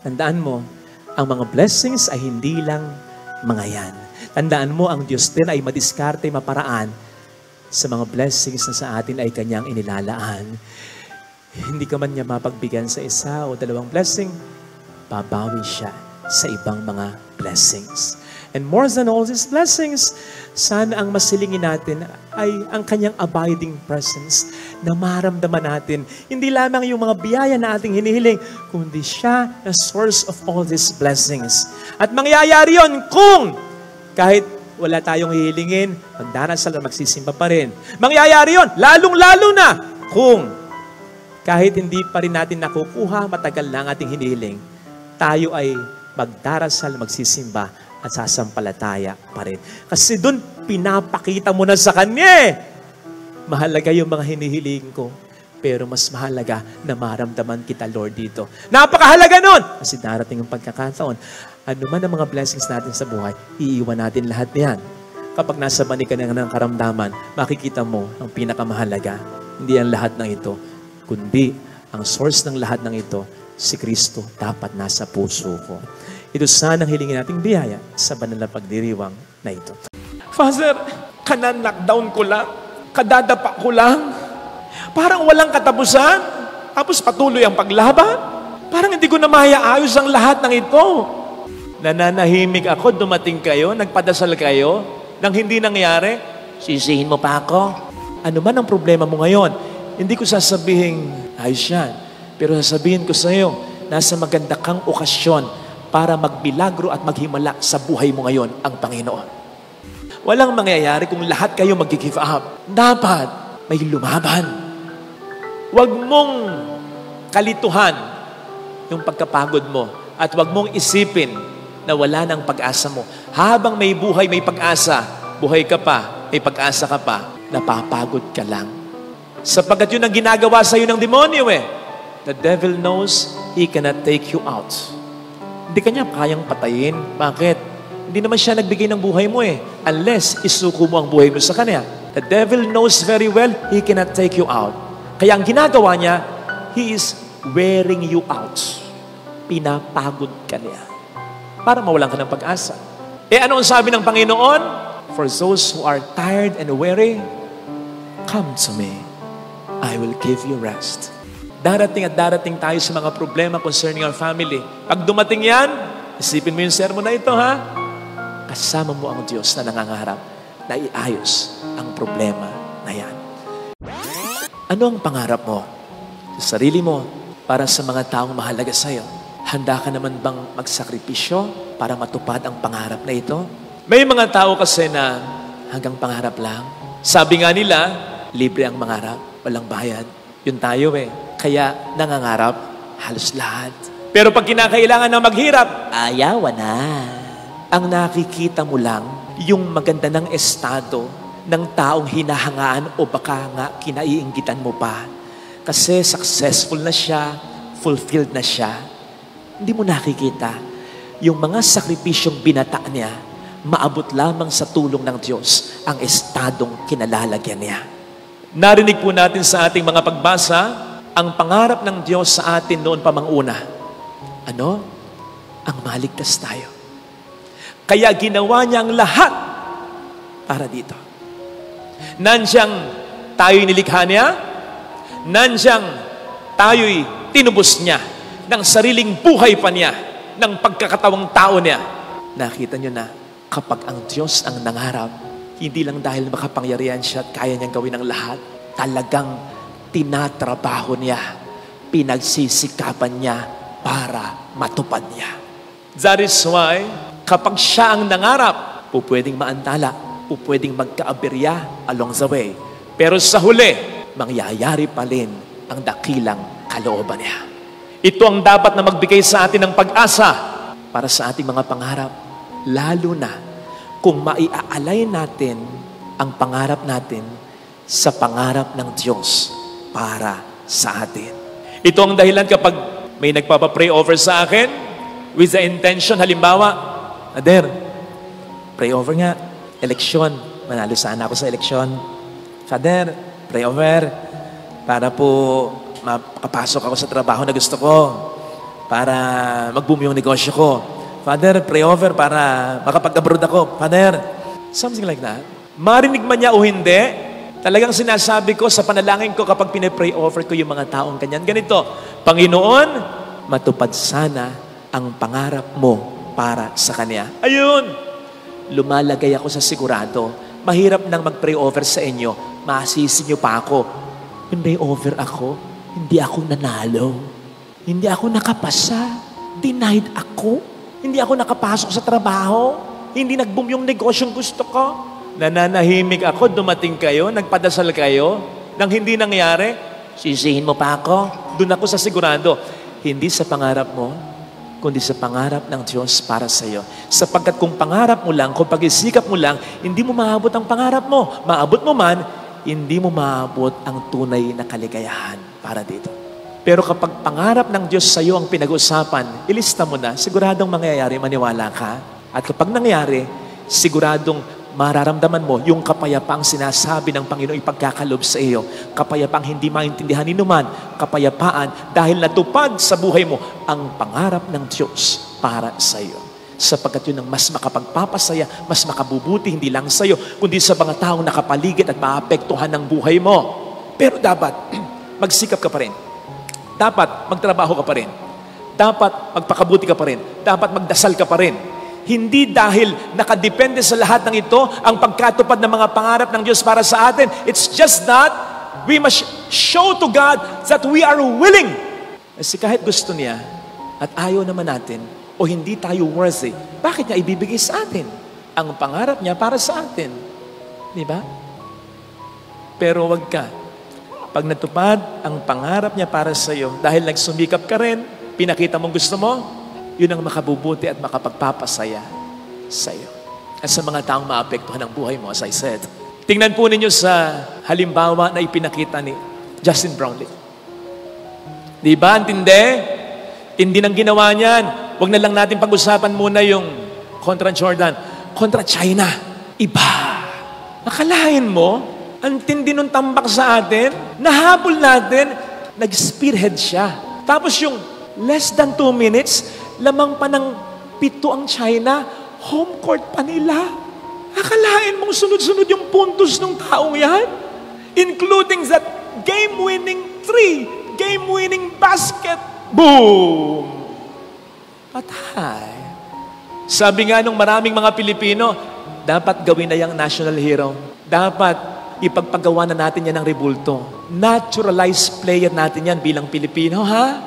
tandaan mo, ang mga blessings ay hindi lang mga yan. Tandaan mo, ang Diyos din ay madiskarte, maparaan sa mga blessings na sa atin ay Kanyang inilalaan. Hindi ka man niya mapagbigyan sa isa o dalawang blessing, babawi siya sa ibang mga blessings. And more than all these blessings, sana ang masilingin natin ay ang Kanyang abiding presence na maramdaman natin. Hindi lamang yung mga biyaya na ating hinihiling, kundi siya na source of all these blessings. At mangyayari yon kung kahit wala tayong hihilingin, magdarasal at magsisimba pa rin. Mangyayari yon lalong-lalo na kung kahit hindi pa rin natin nakukuha, matagal na ang ating hinihiling, tayo ay magdarasal, magsisimba, at sasampalataya pa rin. Kasi doon, pinapakita mo na sa Kanya. Mahalaga yung mga hinihiling ko, pero mas mahalaga na maramdaman kita, Lord, dito. Napakahalaga nun! Kasi darating ang pagkakataon, ano man ang mga blessings natin sa buhay, iiwan natin lahat yan. Kapag nasa mani ka ng karamdaman, makikita mo ang pinakamahalaga. Hindi ang lahat ng ito, kundi ang source ng lahat ng ito, si Kristo dapat nasa puso ko. Ito sanang hilingin nating biyaya sa banal na pagdiriwang na ito.
Father, kanan-knockdown ko lang, kadadapa ko lang, parang walang katapusan, tapos patuloy ang paglaban. Parang hindi ko na mayaayos ang lahat ng ito. Nananahimik ako, dumating kayo, nagpadasal kayo, nang hindi nangyari, sisihin mo pa ako. Ano man ang problema mo ngayon, hindi ko sasabihin, ayos yan. Pero sasabihin ko sa iyo, nasa maganda kang okasyon para magbilagro at maghimala sa buhay mo ngayon ang Panginoon. Walang mangyayari kung lahat kayo mag-give up. Dapat may lumaban. Huwag mong kalituhan yung pagkapagod mo at huwag mong isipin na wala ng pag-asa mo. Habang may buhay, may pag-asa, buhay ka pa, may pag-asa ka pa, napapagod ka lang. Sapagkat yun ang ginagawa sa iyo ng demonyo eh. The devil knows he cannot take you out. Hindi kanya kayang patayin. Bakit? Hindi naman siya nagbigay ng buhay mo eh. Unless isuko mo ang buhay mo sa kanya.
The devil knows very well he cannot take you out. Kaya ang ginagawa niya, he is wearing you out. Pinapagod ka niya para mawalan ka ng pag-asa. Ano ang sabi ng Panginoon? For those who are tired and weary, come to me. I will give you rest. Darating at darating tayo sa mga problema concerning our family. Pag dumating yan, isipin mo yung sermon na ito, ha? Kasama mo ang Diyos na nangangarap na iayos ang problema na yan. Ano ang pangarap mo sa sarili mo para sa mga taong mahalaga sa'yo? Handa ka naman bang magsakripisyo para matupad ang pangarap na ito? May mga tao kasi na hanggang pangarap lang. Sabi nga nila, libre ang mangarap, walang bayad. Yun tayo Kaya nangangarap halos lahat. Pero pag kinakailangan na maghirap, ayawan na. Ang nakikita mo lang, yung maganda ng estado ng taong hinahangaan o baka nga kinaiinggitan mo pa. Kasi successful na siya, fulfilled na siya. Hindi mo nakikita yung mga sakripisyong binata niya, maabot lamang sa tulong ng Diyos ang estadong kinalalagyan niya. Narinig po natin sa ating mga pagbasa, ang pangarap ng Diyos sa atin noon pa manguna. Ano? Ang maligtas tayo. Kaya ginawa niya ang lahat para dito. Nandiyan tayo'y nilikha niya, nandiyan tayo'y tinubos niya ng sariling buhay pa niya, ng pagkakatawang tao niya. Nakita niyo na, kapag ang Diyos ang nangarap, hindi lang dahil makapangyarihan siya at kaya niyang gawin ang lahat, talagang tinatrabaho niya, pinagsisikapan niya para matupad niya. That is why, kapag siya ang nangarap, pwedeng maantala, pwedeng magkaaberya along the way. Pero sa huli, mangyayari pa rin ang dakilang kalooban niya. Ito ang dapat na magbigay sa atin ng pag-asa para sa ating mga pangarap. Lalo na kung maiaalay natin ang pangarap natin sa pangarap ng Diyos para sa atin. Ito ang dahilan kapag may nagpapapray over sa akin with the intention, halimbawa, Ader, pray over nga, eleksyon, manalo sana ako sa eleksyon. Father, pray over para po makapasok ako sa trabaho na gusto ko, para mag-boom yung negosyo ko. Father, pray over para makapag-abroad ako. Father, something like that. Marinig man niya o hindi, talagang sinasabi ko sa panalangin ko kapag pinipray over ko yung mga taong kanyan. Ganito, Panginoon, matupad sana ang pangarap mo para sa Kanya. Ayun! Lumalagay ako sa sigurado. Mahirap nang mag-pray over sa inyo. Masisi niyo pa ako. Pray over ako, hindi ako nanalo. Hindi ako nakapasa. Denied ako. Hindi ako nakapasok sa trabaho. Hindi nag-boom yung negosyong gusto ko. Nananahimik ako, dumating kayo, nagpadasal kayo, nang hindi nangyari, sisihin mo pa ako. Doon ako sa sigurado. Hindi sa pangarap mo, kundi sa pangarap ng Diyos para sa iyo. Sapagkat kung pangarap mo lang, kung pag-isikap mo lang, hindi mo maabot ang pangarap mo. Maabot mo man, hindi mo maabot ang tunay na kaligayahan para dito. Pero kapag pangarap ng Diyos sa iyo ang pinag-usapan, ilista mo na, siguradong mangyayari, maniwala ka. At kapag nangyari, siguradong mararamdaman mo yung kapayapaang sinasabi ng Panginoon ipagkakalob sa iyo. Kapayapaang hindi maintindihan ni numan. Kapayapaan dahil natupad sa buhay mo ang pangarap ng Diyos para sa iyo. Sapagkat yun ang mas makapagpapasaya, mas makabubuti hindi lang sa iyo, kundi sa mga taong nakapaligid at maapektuhan ng buhay mo. Pero dapat, magsikap ka pa rin. Dapat, magtrabaho ka pa rin. Dapat, magpakabuti ka pa rin. Dapat, magdasal ka pa rin. Hindi dahil nakadepende sa lahat ng ito ang pagkatupad ng mga pangarap ng Diyos para sa atin. It's just that we must show to God that we are willing. Kasi kahit gusto niya at ayaw naman natin o hindi tayo worthy, bakit niya ibibigay sa atin ang pangarap niya para sa atin? Di ba? Pero wag ka. Pag natupad ang pangarap niya para sa iyo, dahil nagsumikap ka rin, pinakita mong gusto mo, yun ang makabubuti at makapagpapasaya sa iyo. At sa mga taong maapektuhan ng buhay mo, as I said. Tingnan po ninyo sa halimbawa na ipinakita ni Justin Brownlee. Di ba? Antindi? Tindi ng ginawa niyan. Huwag na lang natin pag-usapan muna yung kontra Jordan. Kontra China. Iba. Nakalain mo, Ang tindi nung tambak sa atin, nahabol natin, nag-spearhead siya. Tapos yung less than 2 minutes, lamang pa ng 7 ang China, home court pa nila. Akalain mong sunod-sunod yung puntos ng taong yan? Including that game-winning 3, game-winning basket. Boom! Patay. Sabi nga nung maraming mga Pilipino, dapat gawin na yung national hero. Dapat ipagpagawa na natin yan ng rebulto. Naturalized player natin yan bilang Pilipino, ha?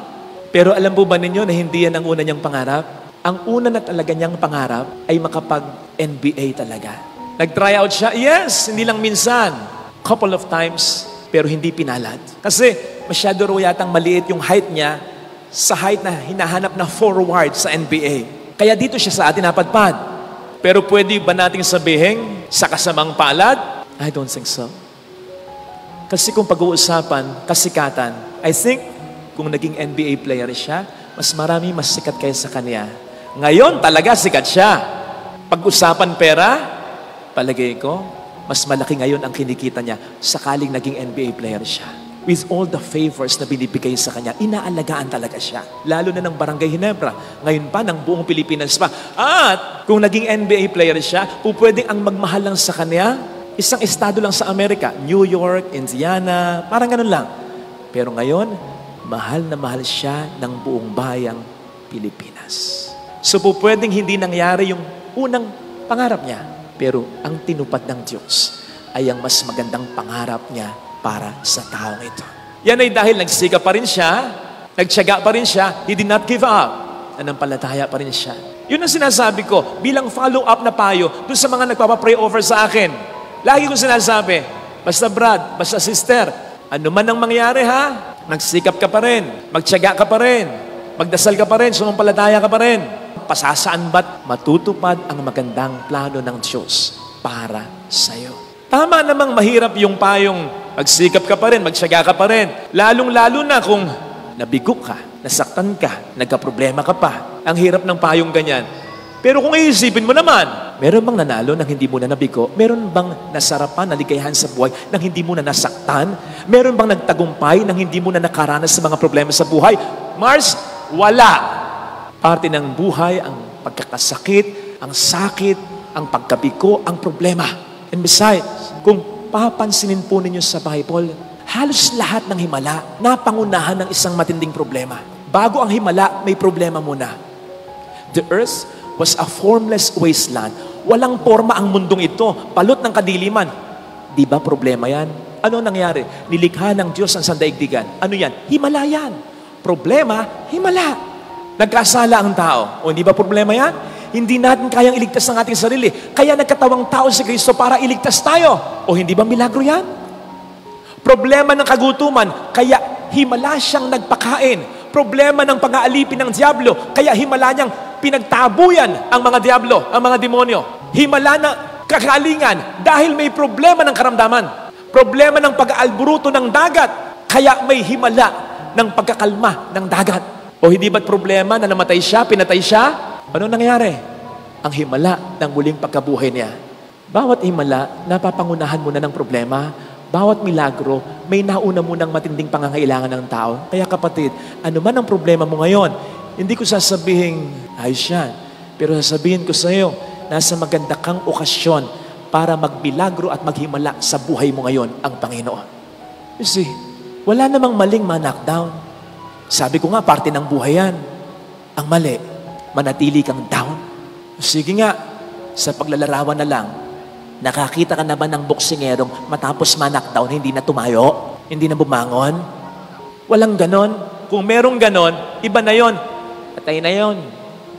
Pero alam po ba ninyo na hindi yan ang una niyang pangarap? Ang una na talaga niyang pangarap ay makapag-NBA talaga. Nag-try out siya? Yes, hindi lang minsan. Couple of times, pero hindi pinalad. Kasi masyado raw yatang maliit yung height niya sa height na hinahanap na forward sa NBA. Kaya dito siya sa atin napadpad. Pero pwede ba nating sabihin sa kasamang palad? I don't think so. Kasi kung pag-uusapan, kasikatan, I think kung naging NBA player siya, mas marami mas sikat kaysa kanya. Ngayon talaga sikat siya. Pag-usapan pera, palagay ko, mas malaki ngayon ang kinikita niya sakaling naging NBA player siya. With all the favors na binibigay sa kanya, inaalagaan talaga siya. Lalo na ng Barangay Ginebra. Ngayon pa, ng buong Pilipinas pa. At kung naging NBA player siya, pwedeng ang magmahal lang sa kanya, isang estado lang sa Amerika, New York, Indiana, parang ganun lang. Pero ngayon, mahal na mahal siya ng buong bayang Pilipinas. So pwedeng hindi nangyari yung unang pangarap niya. Pero ang tinupad ng Diyos ay ang mas magandang pangarap niya para sa taong ito. Yan ay dahil nagsikap pa rin siya, nagtiyaga pa rin siya, he did not give up. Nanampalataya pa rin siya. Yun ang sinasabi ko bilang follow-up na payo dun sa mga nagpapapray over sa akin. Lagi ko sinasabi, basta brad, basta sister, ano man ang mangyari ha, magsikap ka pa rin, magtiyaga ka pa rin, magdasal ka pa rin, sumampalataya ka pa rin. Pasasaan ba't matutupad ang magandang plano ng Diyos para sa'yo? Tama namang mahirap yung payong magsikap ka pa rin, magtiyaga ka pa rin. Lalong-lalo na kung nabigo ka, nasaktan ka, nagka-problema ka pa. Ang hirap ng payong ganyan. Pero kung iisipin mo naman, meron bang nanalo nang hindi mo na nabigo? Meron bang nasarapan, naligayahan sa buhay nang hindi mo na nasaktan? Meron bang nagtagumpay nang hindi mo na nakaranas sa mga problema sa buhay? Mars, wala. Parte ng buhay ang pagkakasakit, ang sakit, ang pagkabigo, ang problema. And besides, kung papansinin po ninyo sa Bible, halos lahat ng himala napangunahan ng isang matinding problema. Bago ang himala, may problema muna. The earth was a formless wasteland. Walang forma ang mundong ito. Palot ng kadiliman. Di ba problema yan? Ano nangyari? Nilikha ng Diyos ang sandaigdigan. Ano yan? Himala yan. Problema, himala. Nagkasala ang tao. O hindi ba problema yan? Hindi natin kayang iligtas ang ating sarili. Kaya nagkatawang tao si Kristo para iligtas tayo. O hindi ba milagro yan? Problema ng kagutuman, kaya himala siyang nagpakain. Problema ng pag-aalipin ng diablo, kaya himala niyang pinagtabuyan ang mga diablo, ang mga demonyo. Himala na kakalingan dahil may problema ng karamdaman. Problema ng pag-aalburuto ng dagat, kaya may himala ng pagkakalma ng dagat. O hindi ba't problema na namatay siya, pinatay siya? Ano nangyari? Ang himala ng muling pagkabuhay niya. Bawat himala, napapangunahan mo na ng problema. Bawat milagro, may nauna mo ng matinding pangangailangan ng tao. Kaya kapatid, ano man ang problema mo ngayon, hindi ko sasabihin, ayos yan. Pero sasabihin ko sa iyo, nasa maganda kang okasyon para magmilagro at maghimala sa buhay mo ngayon ang Panginoon. You see, wala namang maling ma-knockdown. Sabi ko nga, parte ng buhay yan. Ang mali, manatili kang down. Sige nga, sa paglalarawan na lang, nakakita ka na ba ng boksingerong matapos ma-knockdown, hindi na tumayo? Hindi na bumangon? Walang ganon. Kung merong ganon, iba na yon. Patay na yon.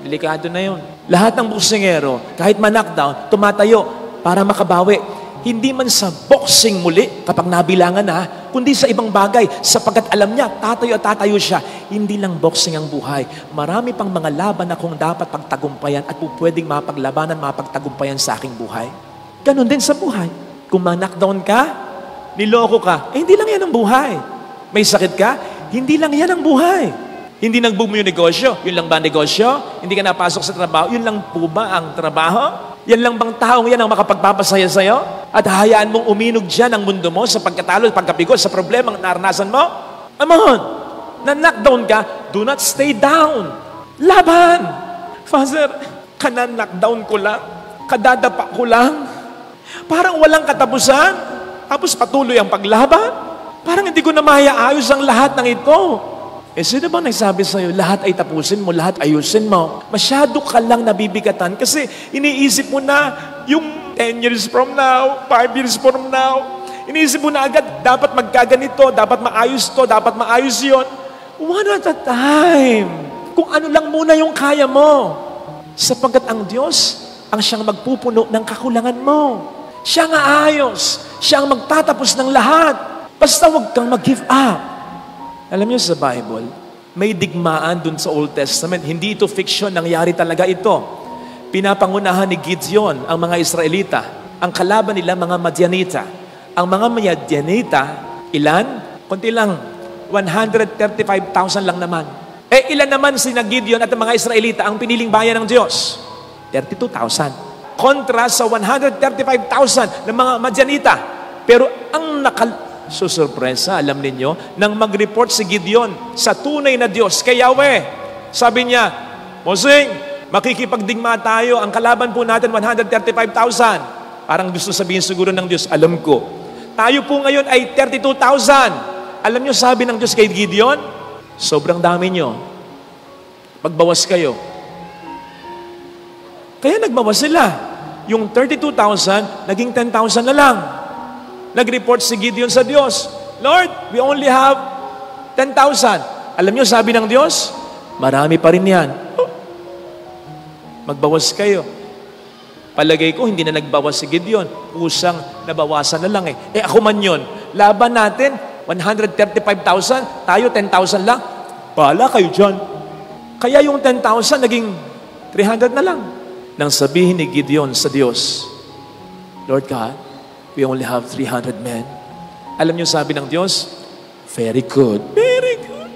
Delikado na yon. Lahat ng boksingero, kahit ma-knockdown, tumatayo para makabawi. Hindi man sa boxing muli kapag nabilangan na, kundi sa ibang bagay sapagkat alam niya, tatayo at tatayo siya. Hindi lang boxing ang buhay. Marami pang mga laban na kung dapat pagtagumpayan at kung pwedeng mapaglabanan, mapagtagumpayan sa aking buhay. Ganon din sa buhay. Kung ma-knockdown ka, niloko ka, hindi lang yan ang buhay. May sakit ka, hindi lang yan ang buhay. Hindi nag-boom yung negosyo, yun lang ba negosyo? Hindi ka napasok sa trabaho, yun lang po ba ang trabaho? Yan lang bang taong yan ang makapagpapasaya sa'yo?
At hahayaan mong uminog dyan ang mundo mo sa pagkatalo, pagkabigo, sa problema ang naranasan mo? Amon, na-knockdown ka, do not stay down. Laban! Father, kana-knockdown ko lang, kadadapa ko lang, parang walang katapusan, tapos patuloy ang paglaban. Parang hindi ko na mayaayos ang lahat ng ito. Sino bang nagsabi sa'yo, lahat ay tapusin mo, lahat ayusin mo? Masyado ka lang nabibigatan kasi iniisip mo na yung 10 years from now, 5 years from now, iniisip mo na agad, dapat magkaganito, dapat maayos to, dapat maayos yon. One at a time. Kung ano lang muna yung kaya mo. Sapagkat ang Diyos, ang siyang magpupuno ng kakulangan mo. Siya nga ayos. Siya ang magtatapos ng lahat. Basta huwag kang mag-give up. Alam niyo sa Bible, may digmaan dun sa Old Testament. Hindi ito fiction, nangyari talaga ito. Pinapangunahan ni Gideon ang mga Israelita. Ang kalaban nila, mga Madianita. Ang mga Madianita, ilan? Kunti lang, 135,000 lang naman. Ilan naman sina Gideon at ang mga Israelita ang piniling bayan ng Diyos? 32,000. Kontra sa 135,000 ng mga Madianita. Pero ang susurpresa, alam ninyo, nang mag-report si Gideon sa tunay na Diyos, kay Yahweh, sabi niya, Mosing, makikipagdigma tayo, ang kalaban po natin 135,000. Parang gusto sabihin siguro ng Diyos, alam ko. Tayo po ngayon ay 32,000. Alam niyo, sabi ng Diyos kay Gideon, sobrang dami niyo. Magbawas kayo. Kaya nagbawas sila. Yung 32,000, naging 10,000 na lang. Nag-report si Gideon sa Diyos, Lord, we only have 10,000. Alam niyo, sabi ng Diyos, marami pa rin yan. Magbawas kayo. Palagay ko, hindi na nagbawas si Gideon. Kusang nabawasan na lang eh. Ako man yun. Laban natin, 135,000, tayo 10,000 lang. Bahala kayo dyan. Kaya yung 10,000 naging 300 na lang. Nang sabihin ni Gideon sa Diyos, Lord God, we only have 300 men. Alam niyo sabi ng Diyos, very good. Very good.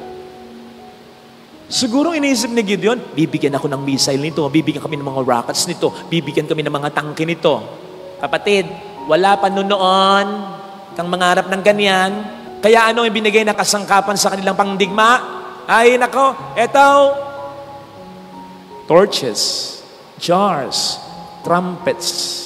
Siguro iniisip ni Gideon, bibigyan ako ng missile nito, bibigyan kami ng mga rockets nito, bibigyan kami ng mga tangke nito. Kapatid, wala pa noon kang mangarap ng ganyan. Kaya ano yung binigay na kasangkapan sa kanilang pangdigma? Ay nako, eto, torches, jars, trumpets.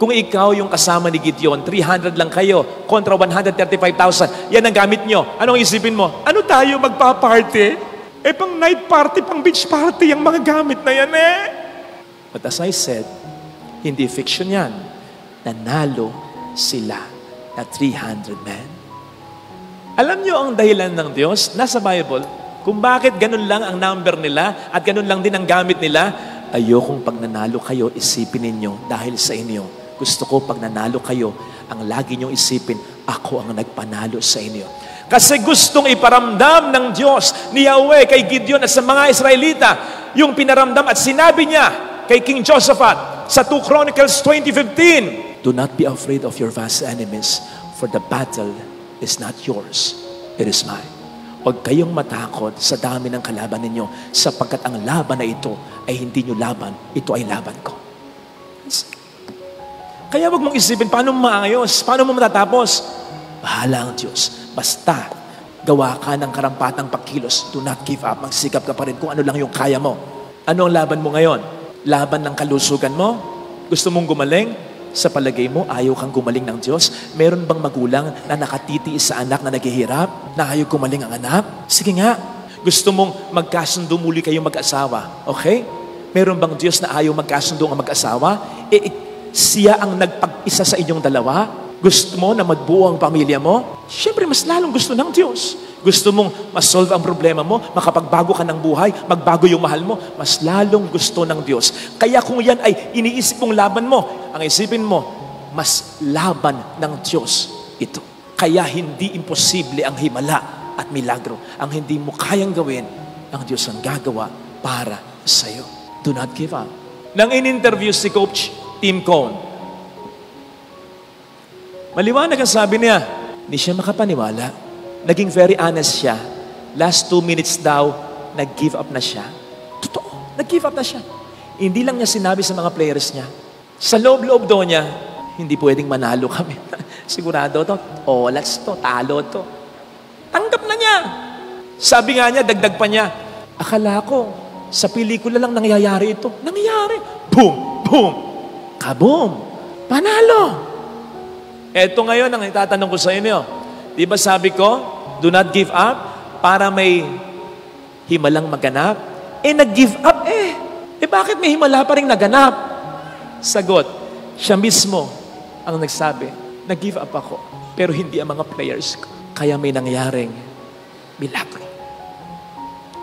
Kung ikaw yung kasama ni Gideon, 300 lang kayo, kontra 135,000, yan ang gamit nyo. Anong isipin mo? Ano tayo magpa-party? Pang night party, pang beach party, yung mga gamit na yan But as I said, hindi fiction yan. Nanalo sila na 300 men. Alam nyo ang dahilan ng Diyos, nasa Bible, kung bakit ganun lang ang number nila at ganun lang din ang gamit nila, ayokong pag nanalo kayo, isipin ninyo dahil sa inyo. Gusto ko pag nanalo kayo, ang lagi niyong isipin, ako ang nagpanalo sa inyo. Kasi gustong iparamdam ng Diyos ni Yahweh kay Gideon at sa mga Israelita, yung pinaramdam at sinabi niya kay King Josaphat sa 2 Chronicles 20:15, do not be afraid of your vast enemies, for the battle is not yours, it is mine. Huwag kayong matakot sa dami ng kalaban ninyo, sapagkat ang laban na ito ay hindi nyo laban, ito ay laban ko. Kaya wag mong isipin, paano mo maayos? Paano mo matatapos? Bahala ang Diyos. Basta, gawa ka ng karampatang pagkilos. Do not give up. Magsikap ka pa rin kung ano lang yung kaya mo. Ano ang laban mo ngayon? Laban ng kalusugan mo? Gusto mong gumaling? Sa palagay mo, ayaw kang gumaling ng Diyos? Meron bang magulang na nakatitiis sa anak na naghihirap? Na ayaw gumaling ang anak? Sige nga. Gusto mong magkasundo muli kayong mag-asawa? Okay? Meron bang Diyos na ayaw magkasundo ang mag-asawa? Siya ang nagpag-isa sa inyong dalawa? Gusto mo na magbuo ang pamilya mo? Siyempre, mas lalong gusto ng Diyos. Gusto mong masolve ang problema mo, makapagbago ka ng buhay, magbago yung mahal mo, mas lalong gusto ng Diyos. Kaya kung yan ay iniisip mong laban mo, ang isipin mo, mas laban ng Diyos ito. Kaya hindi imposible ang himala at milagro. Ang hindi mo kayang gawin, ang Diyos ang gagawa para sa iyo. Do not give up. Nang in-interview si Coach Tim Cone, maliwanag ang sabi niya, hindi siya makapaniwala. Naging very honest siya. Last 2 minutes daw, nag-give up na siya. Totoo, nag-give up na siya. Hindi lang niya sinabi sa mga players niya. Sa loob-loob daw niya,
Hindi pwedeng manalo kami. Sigurado to, olats to, talo to. Tanggap na niya. Sabi nga niya, dagdag pa niya, akala ko, sa pelikula lang nangyayari ito. Nangyayari. Boom! Boom! Kaboom! Panalo! Eto ngayon ang itatanong ko sa inyo. Di ba sabi ko, do not give up para may himalang maganap? Nag-give up eh. Bakit may himala pa rin naganap? Sagot, siya mismo ang nagsabi, nag-give up ako, pero hindi ang mga players ko. Kaya may nangyaring milagro.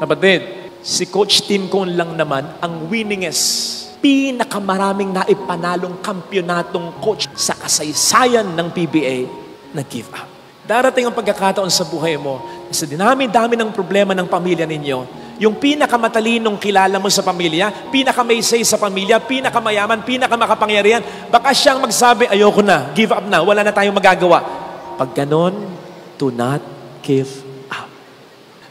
Kapatid, si Coach Tim Cone lang naman ang winningest, pinakamaraming naipanalong kampyonatong coach sa kasaysayan ng PBA, nag-give up. Darating ang pagkakataon sa buhay mo, sa dinami-dami ng problema ng pamilya ninyo, yung pinakamatalinong kilala mo sa pamilya, pinakamaysay sa pamilya, pinakamayaman, pinakamakapangyarihan, baka siyang magsabi, ayoko na, give up na, wala na tayong magagawa. Pag ganon, do not give up.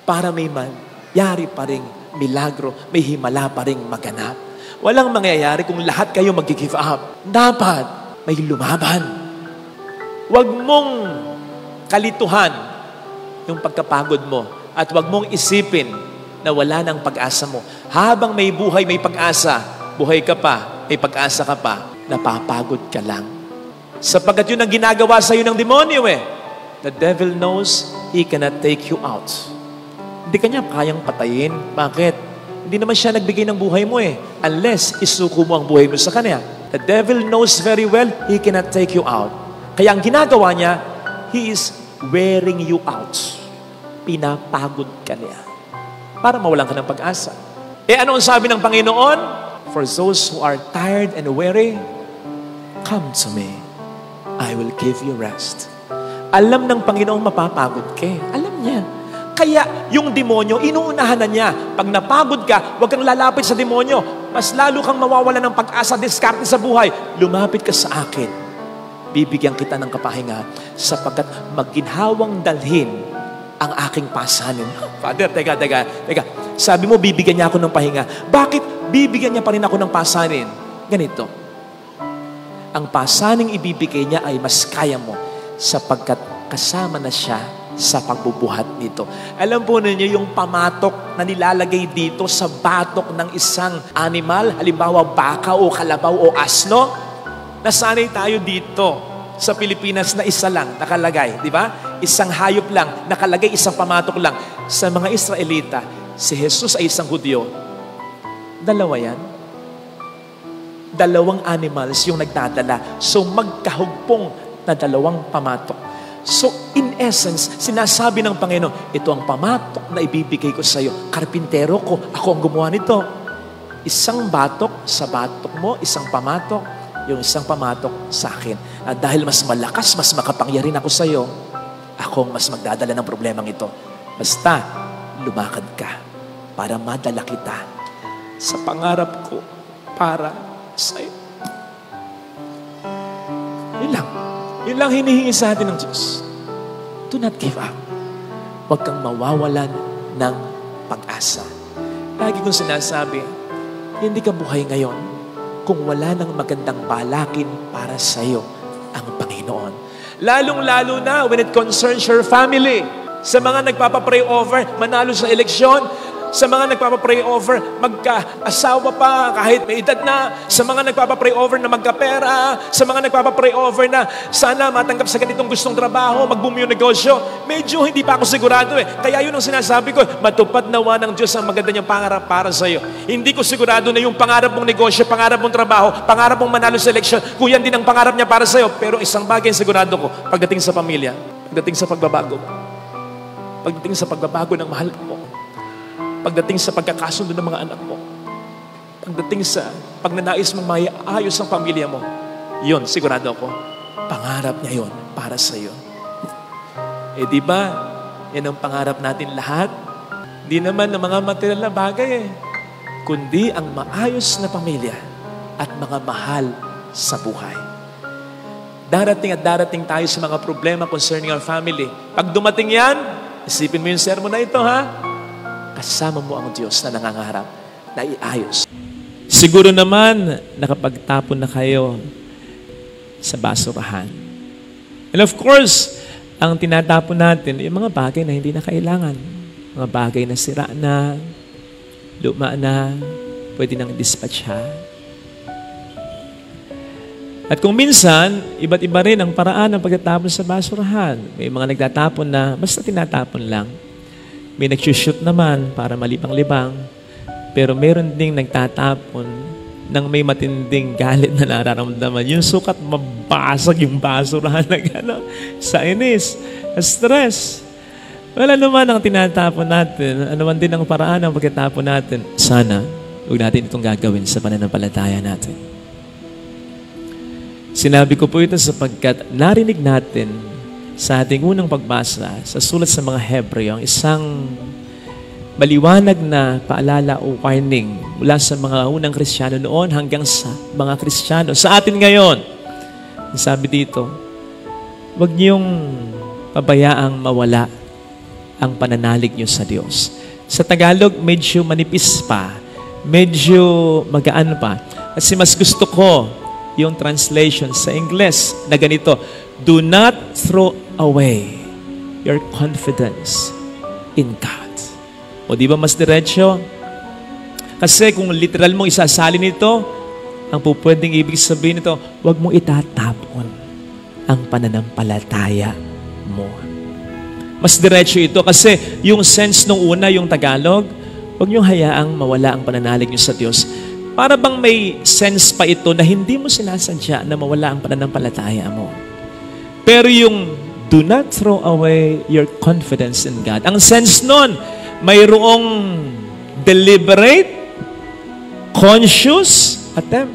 Para may mangyari pa ring milagro, may himala pa ring maganap. Walang mangyayari kung lahat kayo mag-give up. Dapat may lumaban. Huwag mong kalituhan yung pagkapagod mo at huwag mong isipin na wala ng pag-asa mo. Habang may buhay, may pag-asa, buhay ka pa, may pag-asa ka pa, napapagod ka lang. Sapagkat yun ang ginagawa sa iyo ng demonyo eh. The devil knows he cannot take you out. Hindi kanya kayang patayin. Bakit? Hindi naman siya nagbigay ng buhay mo eh. Unless isuko mo ang buhay mo sa kanya. The devil knows very well he cannot take you out. Kaya ang ginagawa niya, he is wearing you out. Pinapagod ka niya para mawalan ka ng pag-asa. Ano ang sabi ng Panginoon? For those who are tired and weary, come to me. I will give you rest. Alam ng Panginoon mapapagod ka. Alam niya. Kaya yung demonyo, inuunahan na niya. Pag napagod ka, huwag kang lalapit sa demonyo. Mas lalo kang mawawalan ng pag-asa, diskarte sa buhay. Lumapit ka sa akin. Bibigyan kita ng kapahinga sapagkat maginhawang dalhin ang aking pasanin. Father, teka. Sabi mo, bibigyan niya ako ng pahinga. Bakit bibigyan niya pa rin ako ng pasanin? Ganito. Ang pasaning ibibigay niya ay mas kaya mo sapagkat kasama na siya sa pagbubuhat nito. Alam po ninyo yung pamatok na nilalagay dito sa batok ng isang animal, halimbawa baka o kalabaw o asno, nasanay tayo dito sa Pilipinas na isa lang nakalagay, di ba? Isang hayop lang, nakalagay isang pamatok lang. Sa mga Israelita, si Jesus ay isang Hudyo. Dalawa yan. Dalawang animals yung nagdadala. So magkahugpong na dalawang pamatok. So in essence, sinasabi ng Panginoon, ito ang pamatok na ibibigay ko sa iyo. Karpintero ko, ako ang gumawa nito. Isang batok sa batok mo, isang pamatok, yung isang pamatok sa akin. At dahil mas malakas, mas makapangyarihan ako sa iyo, akong mas magdadala ng problemang ito. Basta, lumakad ka para madala kita sa pangarap ko para sa iyo. Yun lang. Yun lang hinihingi sa atin ng Diyos. Do not give up. Huwag kang mawawalan ng pag-asa. Lagi kong sinasabi, hindi ka buhay ngayon kung wala nang magandang balakin para sa iyo ang Panginoon. Lalong-lalo na when it concerns your family. Sa mga nagpapapray over, manalo sa eleksyon. Sa mga nagpapapray over, magka-asawa pa kahit may edad na. Sa mga nagpapapray over na magkapera. Sa mga nagpapapray over na sana matanggap sa ganitong gustong trabaho, mag-boom yung negosyo. Medyo hindi pa ako sigurado eh. Kaya yun ang sinasabi ko, matupad nawa ng Diyos ang maganda niyang pangarap para sa iyo. Hindi ko sigurado na yung pangarap mong negosyo, pangarap mong trabaho, pangarap mong manalo sa eleksyon, kung yan din ang pangarap niya para sa iyo. Pero isang bagay sigurado ko, pagdating sa pamilya, pagdating sa pagbabago, pagdating sa pagbabago ng mahal mo, pagdating sa pagkakasundo ng mga anak mo, pagdating sa pagnanais mong maayos ang pamilya mo, yun, sigurado ako, pangarap niya yun para sa iyo. Di ba, yan ang pangarap natin lahat? Di naman ng mga material na bagay kundi ang maayos na pamilya at mga mahal sa buhay. Darating at darating tayo sa mga problema concerning our family. Pag dumating yan, isipin mo yung sermon na ito, ha? Kasama mo ang Diyos na nangangarap na iayos. Siguro naman, nakapagtapon na kayo sa basurahan. And of course, ang tinatapon natin, yung mga bagay na hindi na kailangan. Mga bagay na sira na, luma na, pwede nang dispatcha. At kung minsan, iba't iba rin ang paraan ng pagtatapon sa basurahan. May mga nagtatapon na basta tinatapon lang. May nagsushoot naman para malibang-libang. Pero meron ding nagtatapon ng may matinding galit na nararamdaman. Yung sukat, mabasag yung basurahan na gano'n. Sa inis, sa stress. Wala naman ang tinatapon natin. Ano man din ang paraan ng pagtatapon natin. Sana, huwag natin itong gagawin sa pananampalataya natin. Sinabi ko po ito sapagkat narinig natin sa ating unang pagbasa sa sulat sa mga Hebreo ang isang maliwanag na paalala o warning mula sa mga unang Kristiyano noon hanggang sa mga Kristiyano sa atin ngayon. Sabi dito, huwag niyong pabayaang mawala ang pananalig niyo sa Diyos. Sa Tagalog, medyo manipis pa, medyo magaan pa. Kasi mas gusto ko yung translation sa English na ganito, do not throw away your confidence in God. O di ba mas diretso? Kasi kung literal mong isasalin ito, ang pupwedeng ibig sabihin nito, huwag mong itatapon ang pananampalataya mo. Mas diretso ito kasi yung sense nung una, yung Tagalog, huwag niyong hayaang mawala ang pananalig niyo sa Diyos. Para bang may sense pa ito na hindi mo sinasadya na mawala ang pananampalataya mo. Pero yung do not throw away your confidence in God. Ang sense nun, mayroong deliberate, conscious attempt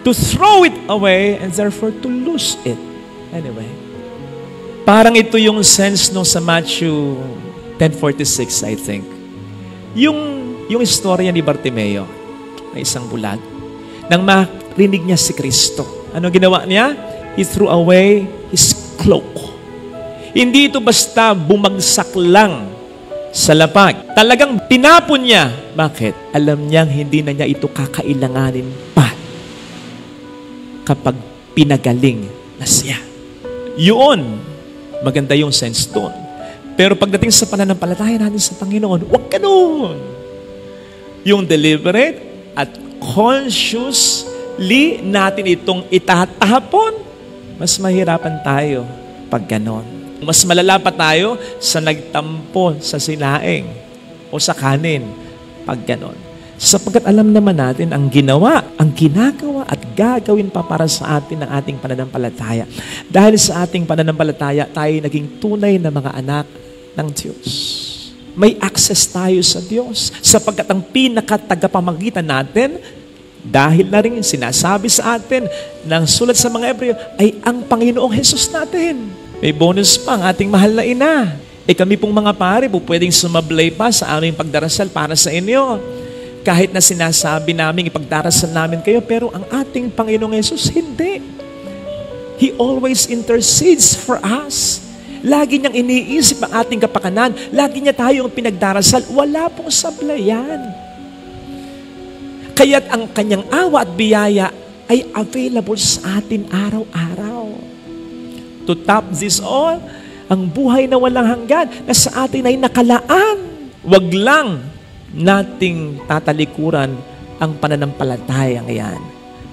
to throw it away and therefore to lose it. Anyway, parang ito yung sense nung sa Matthew 10:46, I think. Yung istorya ni Bartimeo, na isang bulag, nang marinig niya si Kristo. Ano ginawa niya? He threw away his cloak. Hindi ito basta bumagsak lang sa lapag. Talagang tinapon niya. Bakit? Alam niyang hindi na niya ito kakailanganin pa kapag pinagaling na siya. Yun, maganda yung sense doon. Pero pagdating sa pananampalataya natin sa Panginoon, huwag ganun. Yung deliberate at consciously natin itong itatapon, mas mahirapan tayo pag ganon. Mas malala pa tayo sa nagtampo sa sinaing o sa kanin pag ganon. Sapagkat alam naman natin ang ginawa, ang ginagawa at gagawin pa para sa atin ng ating pananampalataya. Dahil sa ating pananampalataya, tayo naging tunay na mga anak ng Diyos. May access tayo sa Diyos sapagkat ang pinakatagapamagitan natin, dahil na rin sinasabi sa atin ng sulat sa mga Hebreo, ay ang Panginoong Jesus natin. May bonus pa ang ating mahal na ina. Kami pong mga pare, pwedeng sumablay pa sa aming pagdarasal para sa inyo. Kahit na sinasabi namin, ipagdarasal namin kayo, pero ang ating Panginoong Jesus, hindi. He always intercedes for us. Lagi niyang iniisip ang ating kapakanan. Lagi niya tayong pinagdarasal. Wala pong sablayan. Kaya't ang kanyang awa at biyaya ay available sa atin araw-araw. To top this all, ang buhay na walang hanggan na sa atin ay nakalaan. Wag lang nating tatalikuran ang pananampalatayang yan.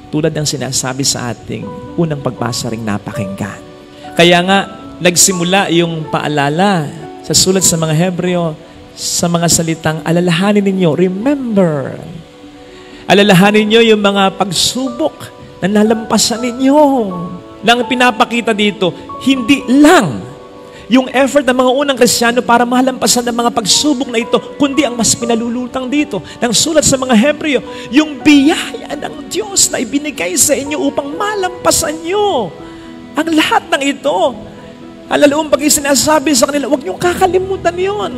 Tulad ng sinasabi sa ating unang pagbasa ring napakinggan. Kaya nga, nagsimula yung paalala sa sulat sa mga Hebreo sa mga salitang alalahanin ninyo, remember. Alalahanin ninyo yung mga pagsubok na nalampasan ninyo. Nang pinapakita dito, hindi lang yung effort ng mga unang Kristiyano para malampasan ng mga pagsubok na ito, kundi ang mas pinalulutang dito ng sulat sa mga Hebreo, yung biyaya ng Diyos na ibinigay sa inyo upang malampasan nyo ang lahat ng ito. Alalaong pag sinasabi sa kanila, huwag niyong kakalimutan yon.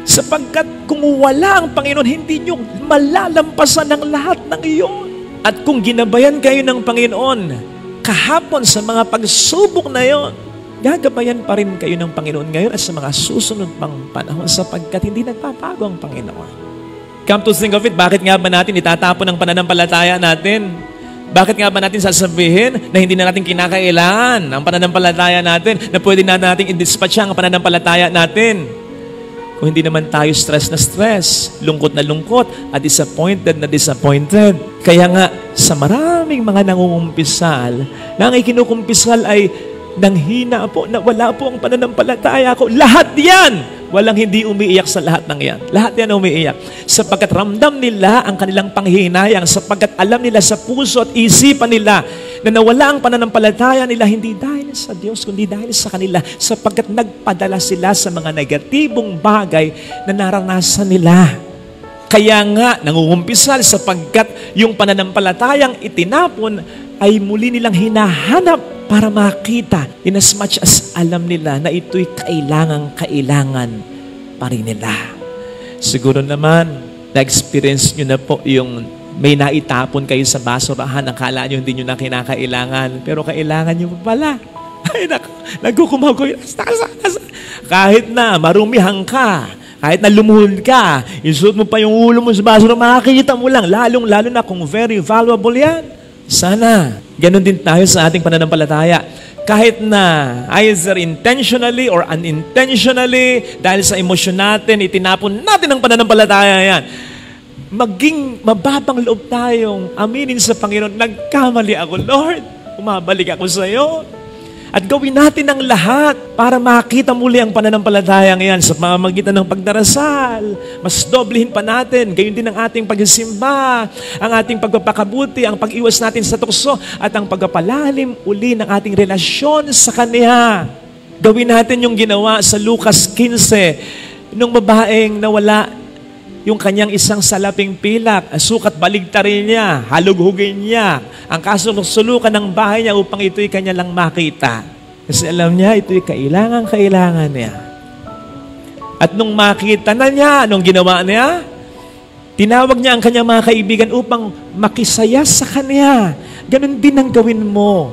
Sapagkat kung wala ang Panginoon, hindi niyo malalampasan ang lahat ng iyon. At kung ginabayan kayo ng Panginoon, kahapon sa mga pagsubok na yon, gagabayan pa rin kayo ng Panginoon ngayon at sa mga susunod pang panahon sapagkat hindi nagpapago ang Panginoon. Come to think of it, bakit nga ba natin itatapon ang pananampalataya natin? Bakit nga ba natin sasabihin na hindi na natin kinakailangan ang pananampalataya natin, na pwede na natin i-dispatch ang pananampalataya natin? Kung hindi naman tayo stress na stress, lungkot na lungkot, at disappointed na disappointed. Kaya nga, sa maraming mga nangungumpisal, na ang ikinukumpisal ay nanghina po, na wala po ang pananampalataya ko. Lahat yan! Walang hindi umiiyak sa lahat ng yan. Lahat yan umiiyak. Sapagkat ramdam nila ang kanilang panghihinayang, sapagkat alam nila sa puso at isipan nila na nawala ang pananampalataya nila hindi dahil sa Diyos, kundi dahil sa kanila, sapagkat nagpadala sila sa mga negatibong bagay na naranasan nila. Kaya nga, nangungumpisal sapagkat yung pananampalatayang itinapon ay muli nilang hinahanap para makita in as much as alam nila na ito'y kailangan pa rin nila. Siguro naman, na-experience nyo na po yung may naitapon kayo sa basurahan, akala nyo hindi nyo na kinakailangan, pero kailangan nyo pa pala. Ay, nagkukumaw ko yun. Kahit na marumihan ka, kahit na lumuhod ka, isuot mo pa yung ulo mo sa basura, makakita mo lang, lalong-lalo na kung very valuable yan. Sana, ganun din tayo sa ating pananampalataya. Kahit na either intentionally or unintentionally, dahil sa emosyon natin, itinapon natin ang pananampalataya yan. Maging mababang loob tayong aminin sa Panginoon, nagkamali ako, Lord. Umabalik ako sa iyo. At gawin natin ang lahat para makita muli ang pananampalatayang yan sa pamamagitan ng pagdarasal. Mas doblehin pa natin, gayon din ang ating pagsisimba, ang ating pagpapakabuti, ang pag-iwas natin sa tukso, at ang pagpapalalim uli ng ating relasyon sa Kanya. Gawin natin yung ginawa sa Lucas 15, nung babaeng nawala yung kanyang isang salaping pilak, sukat baligtarin niya, halughugin niya, ang kasulok-sulukan ng bahay niya upang ito'y kanya lang makita. Kasi alam niya, ito'y kailangan niya. At nung makita na niya, anong ginawa niya? Tinawag niya ang kanyang mga kaibigan upang makisaya sa kanya. Ganon din ang gawin mo.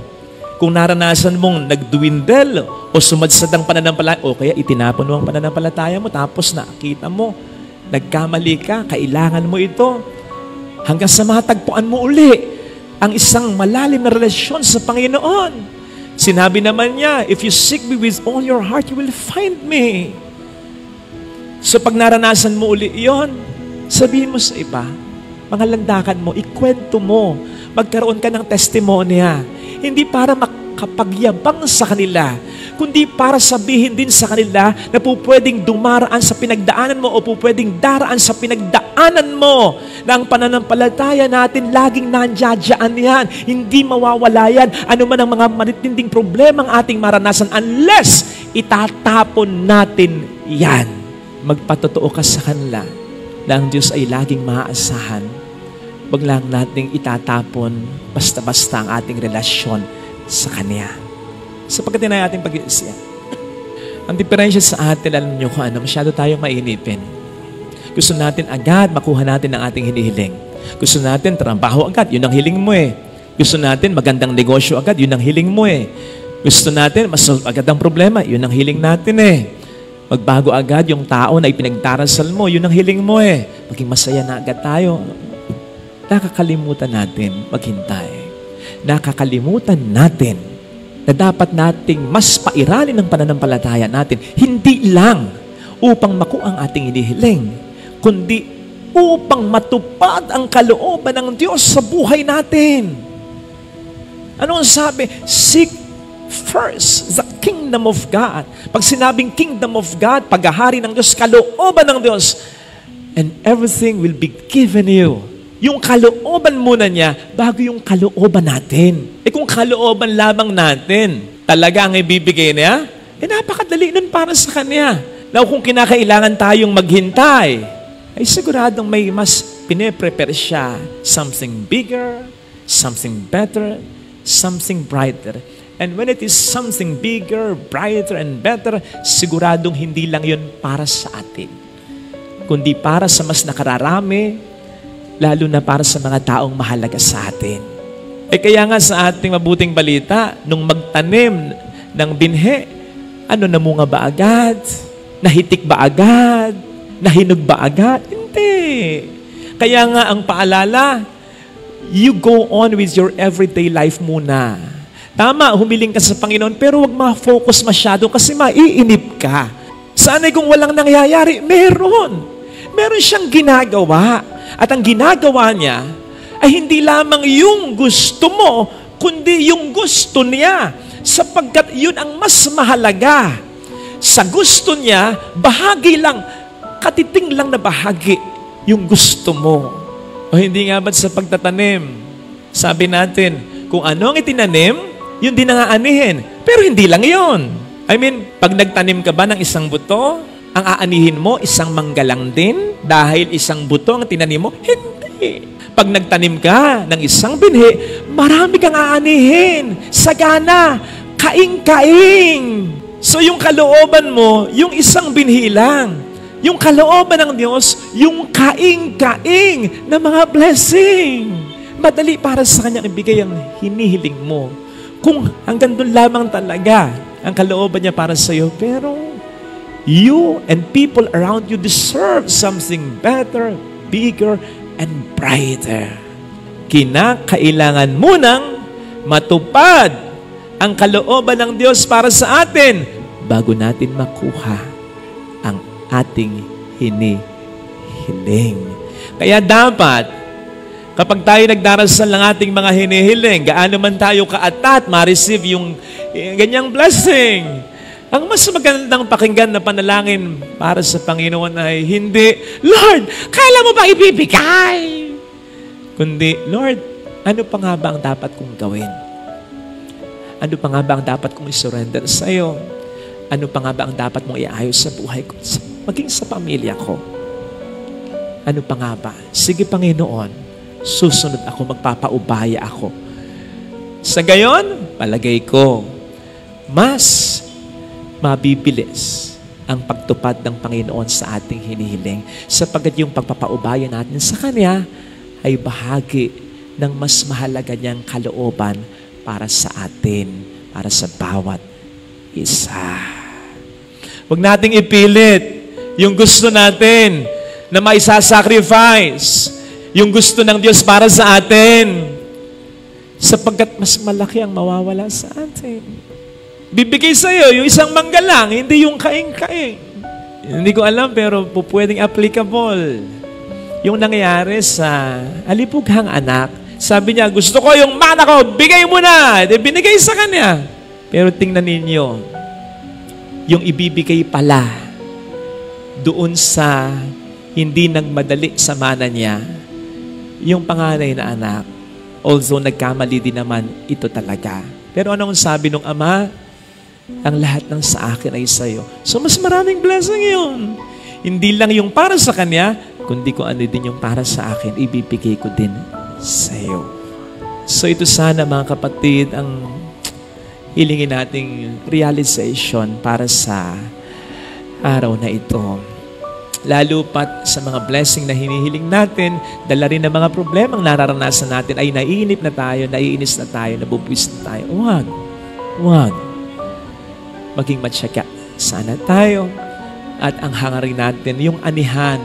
Kung naranasan mong nagduwindel o sumadsad ang pananampalataya, o kaya itinapon mo ang pananampalataya mo, tapos nakita mo, nagkamali ka, kailangan mo ito. Hanggang sa matagpuan mo uli ang isang malalim na relasyon sa Panginoon. Sinabi naman niya, if you seek me with all your heart, you will find me. So pag naranasan mo uli iyon, sabihin mo sa iba, mga landakan mo, ikwento mo, magkaroon ka ng testimonya. Hindi para makapagyabang sa kanila, kundi para sabihin din sa kanila na po pwedeng dumaraan sa pinagdaanan mo o po pwedeng daraan sa pinagdaanan mo na ang pananampalataya natin laging nandiyadyaan yan. Hindi mawawala yan. Ano man ang mga matitinding problema ang ating maranasan unless itatapon natin yan. Magpatotoo ka sa kanila na ang Diyos ay laging maaasahan. Wag lang nating itatapon basta-basta ang ating relasyon sa Kanya. Sapagkat yun ay ating pag-iisip. Ang diferensya sa atin, alam niyo kung ano, masyado tayong mainipin. Gusto natin agad makuha natin ang ating hinihiling. Gusto natin trabaho agad, yun ang hiling mo eh. Gusto natin magandang negosyo agad, yun ang hiling mo eh. Gusto natin masolve agad ang problema, yun ang hiling natin eh. Magbago agad yung tao na ipinagdarasal mo, yun ang hiling mo eh. Maging masaya na agad tayo. Nakakalimutan natin maghintay. Nakakalimutan natin na dapat nating mas pairalin ang pananampalataya natin, hindi lang upang makuha ang ating inihiling, kundi upang matupad ang kalooban ng Diyos sa buhay natin. Ano ang sabi? Seek first the kingdom of God. Pag sinabing kingdom of God, paghahari ng Diyos, kalooban ng Diyos, and everything will be given you. Yung kalooban muna niya bago yung kalooban natin. Kung kalooban lamang natin talaga ang ibibigay niya, napakadali nun para sa Kanya. Now, kung kinakailangan tayong maghintay, ay siguradong may mas pine-prepare siya. Something bigger, something better, something brighter. And when it is something bigger, brighter, and better, siguradong hindi lang yun para sa atin, kundi para sa mas nakararami, lalo na para sa mga taong mahalaga sa atin. Kaya nga sa ating mabuting balita, nung magtanim ng binhe, namunga ba agad? Nahitik ba agad? Nahinog ba agad? Hindi. Kaya nga ang paalala, you go on with your everyday life muna. Tama, humiling ka sa Panginoon, pero huwag ma-focus masyado kasi maiinip ka. Sana'y kung walang nangyayari, meron. Meron siyang ginagawa. At ang ginagawa niya ay hindi lamang yung gusto mo, kundi yung gusto niya. Sapagkat yun ang mas mahalaga. Sa gusto niya, bahagi lang, katiting lang na bahagi yung gusto mo. O hindi nga ba't sa pagtatanim? Sabi natin, kung ano ang itinanim, yun din ang aanihin. Pero hindi lang yun. I mean, pag nagtanim ka ba ng isang buto, ang aanihin mo, isang manggalang din? Dahil isang buto ang tinanim mo? Hindi. Pag nagtanim ka ng isang binhi, marami kang aanihin. Sagana, kaing-kaing. So yung kalooban mo, yung isang binhi lang. Yung kalooban ng Diyos, yung kaing-kaing na mga blessing. Madali para sa Kanya ibigay ang hinihiling mo. Kung hanggang doon lamang talaga ang kalooban niya para sa iyo, pero you and people around you deserve something better, bigger, and brighter. Kinakailangan munang matupad ang kalooban ng Diyos para sa atin bago natin makuha ang ating hinihiling. Kaya dapat, kapag tayo nagdarasal ng ating mga hinihiling, gaano man tayo kaatat, ma-receive yung ganyang blessing. Ang mas magandang pakinggan na panalangin para sa Panginoon ay hindi, Lord, kailan mo ba ibibigay? Kundi, Lord, ano pa nga ba ang dapat kong gawin? Ano pa nga ba ang dapat kong isurrender sa iyo? Ano pa nga ba ang dapat mong iayos sa buhay ko? Maging sa pamilya ko. Ano pa nga ba? Sige, Panginoon, susunod ako, magpapaubaya ako. Sa gayon, palagay ko, mas mabibilis ang pagtupad ng Panginoon sa ating hinihiling. Sapagkat yung pagpapaubaya natin sa Kanya ay bahagi ng mas mahalaga niyang kalooban para sa atin, para sa bawat isa. Huwag nating ipilit yung gusto natin na maisasacrifice, yung gusto ng Diyos para sa atin, sapagkat mas malaki ang mawawala sa atin. Bibigay sa iyo yung isang manggalang, hindi yung kaing-kaing. Hindi ko alam, pero pwedeng applicable. Yung nangyari sa alipughang anak, sabi niya, gusto ko yung mana ko, bigay mo na. Binigay sa kanya. Pero tingnan ninyo, yung ibibigay pala doon sa hindi nagmadali sa mana niya, yung panganay na anak, although nagkamali din naman, ito talaga. Pero anong sabi ng ama? Ang lahat ng sa akin ay sa'yo. So mas maraming blessing yun. Hindi lang yung para sa kanya, kundi kung ano din yung para sa akin, ibibigay ko din sa'yo. So ito sana mga kapatid, ang hilingin nating realization para sa araw na ito. Lalo pat sa mga blessing na hinihiling natin, dala rin ng mga problemang nararanasan natin ay naiinip na tayo, naiinis na tayo, nabubuwis na tayo. Huwag. Maging matyaga sana tayo. At ang hangarin natin, yung anihan,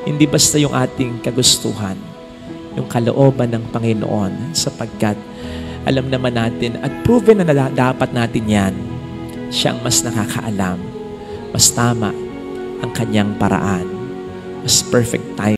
hindi basta yung ating kagustuhan, yung kalooban ng Panginoon, sapagkat alam naman natin at proven na dapat natin yan. Siyang mas nakakaalam, mas tama ang kanyang paraan, mas perfect time.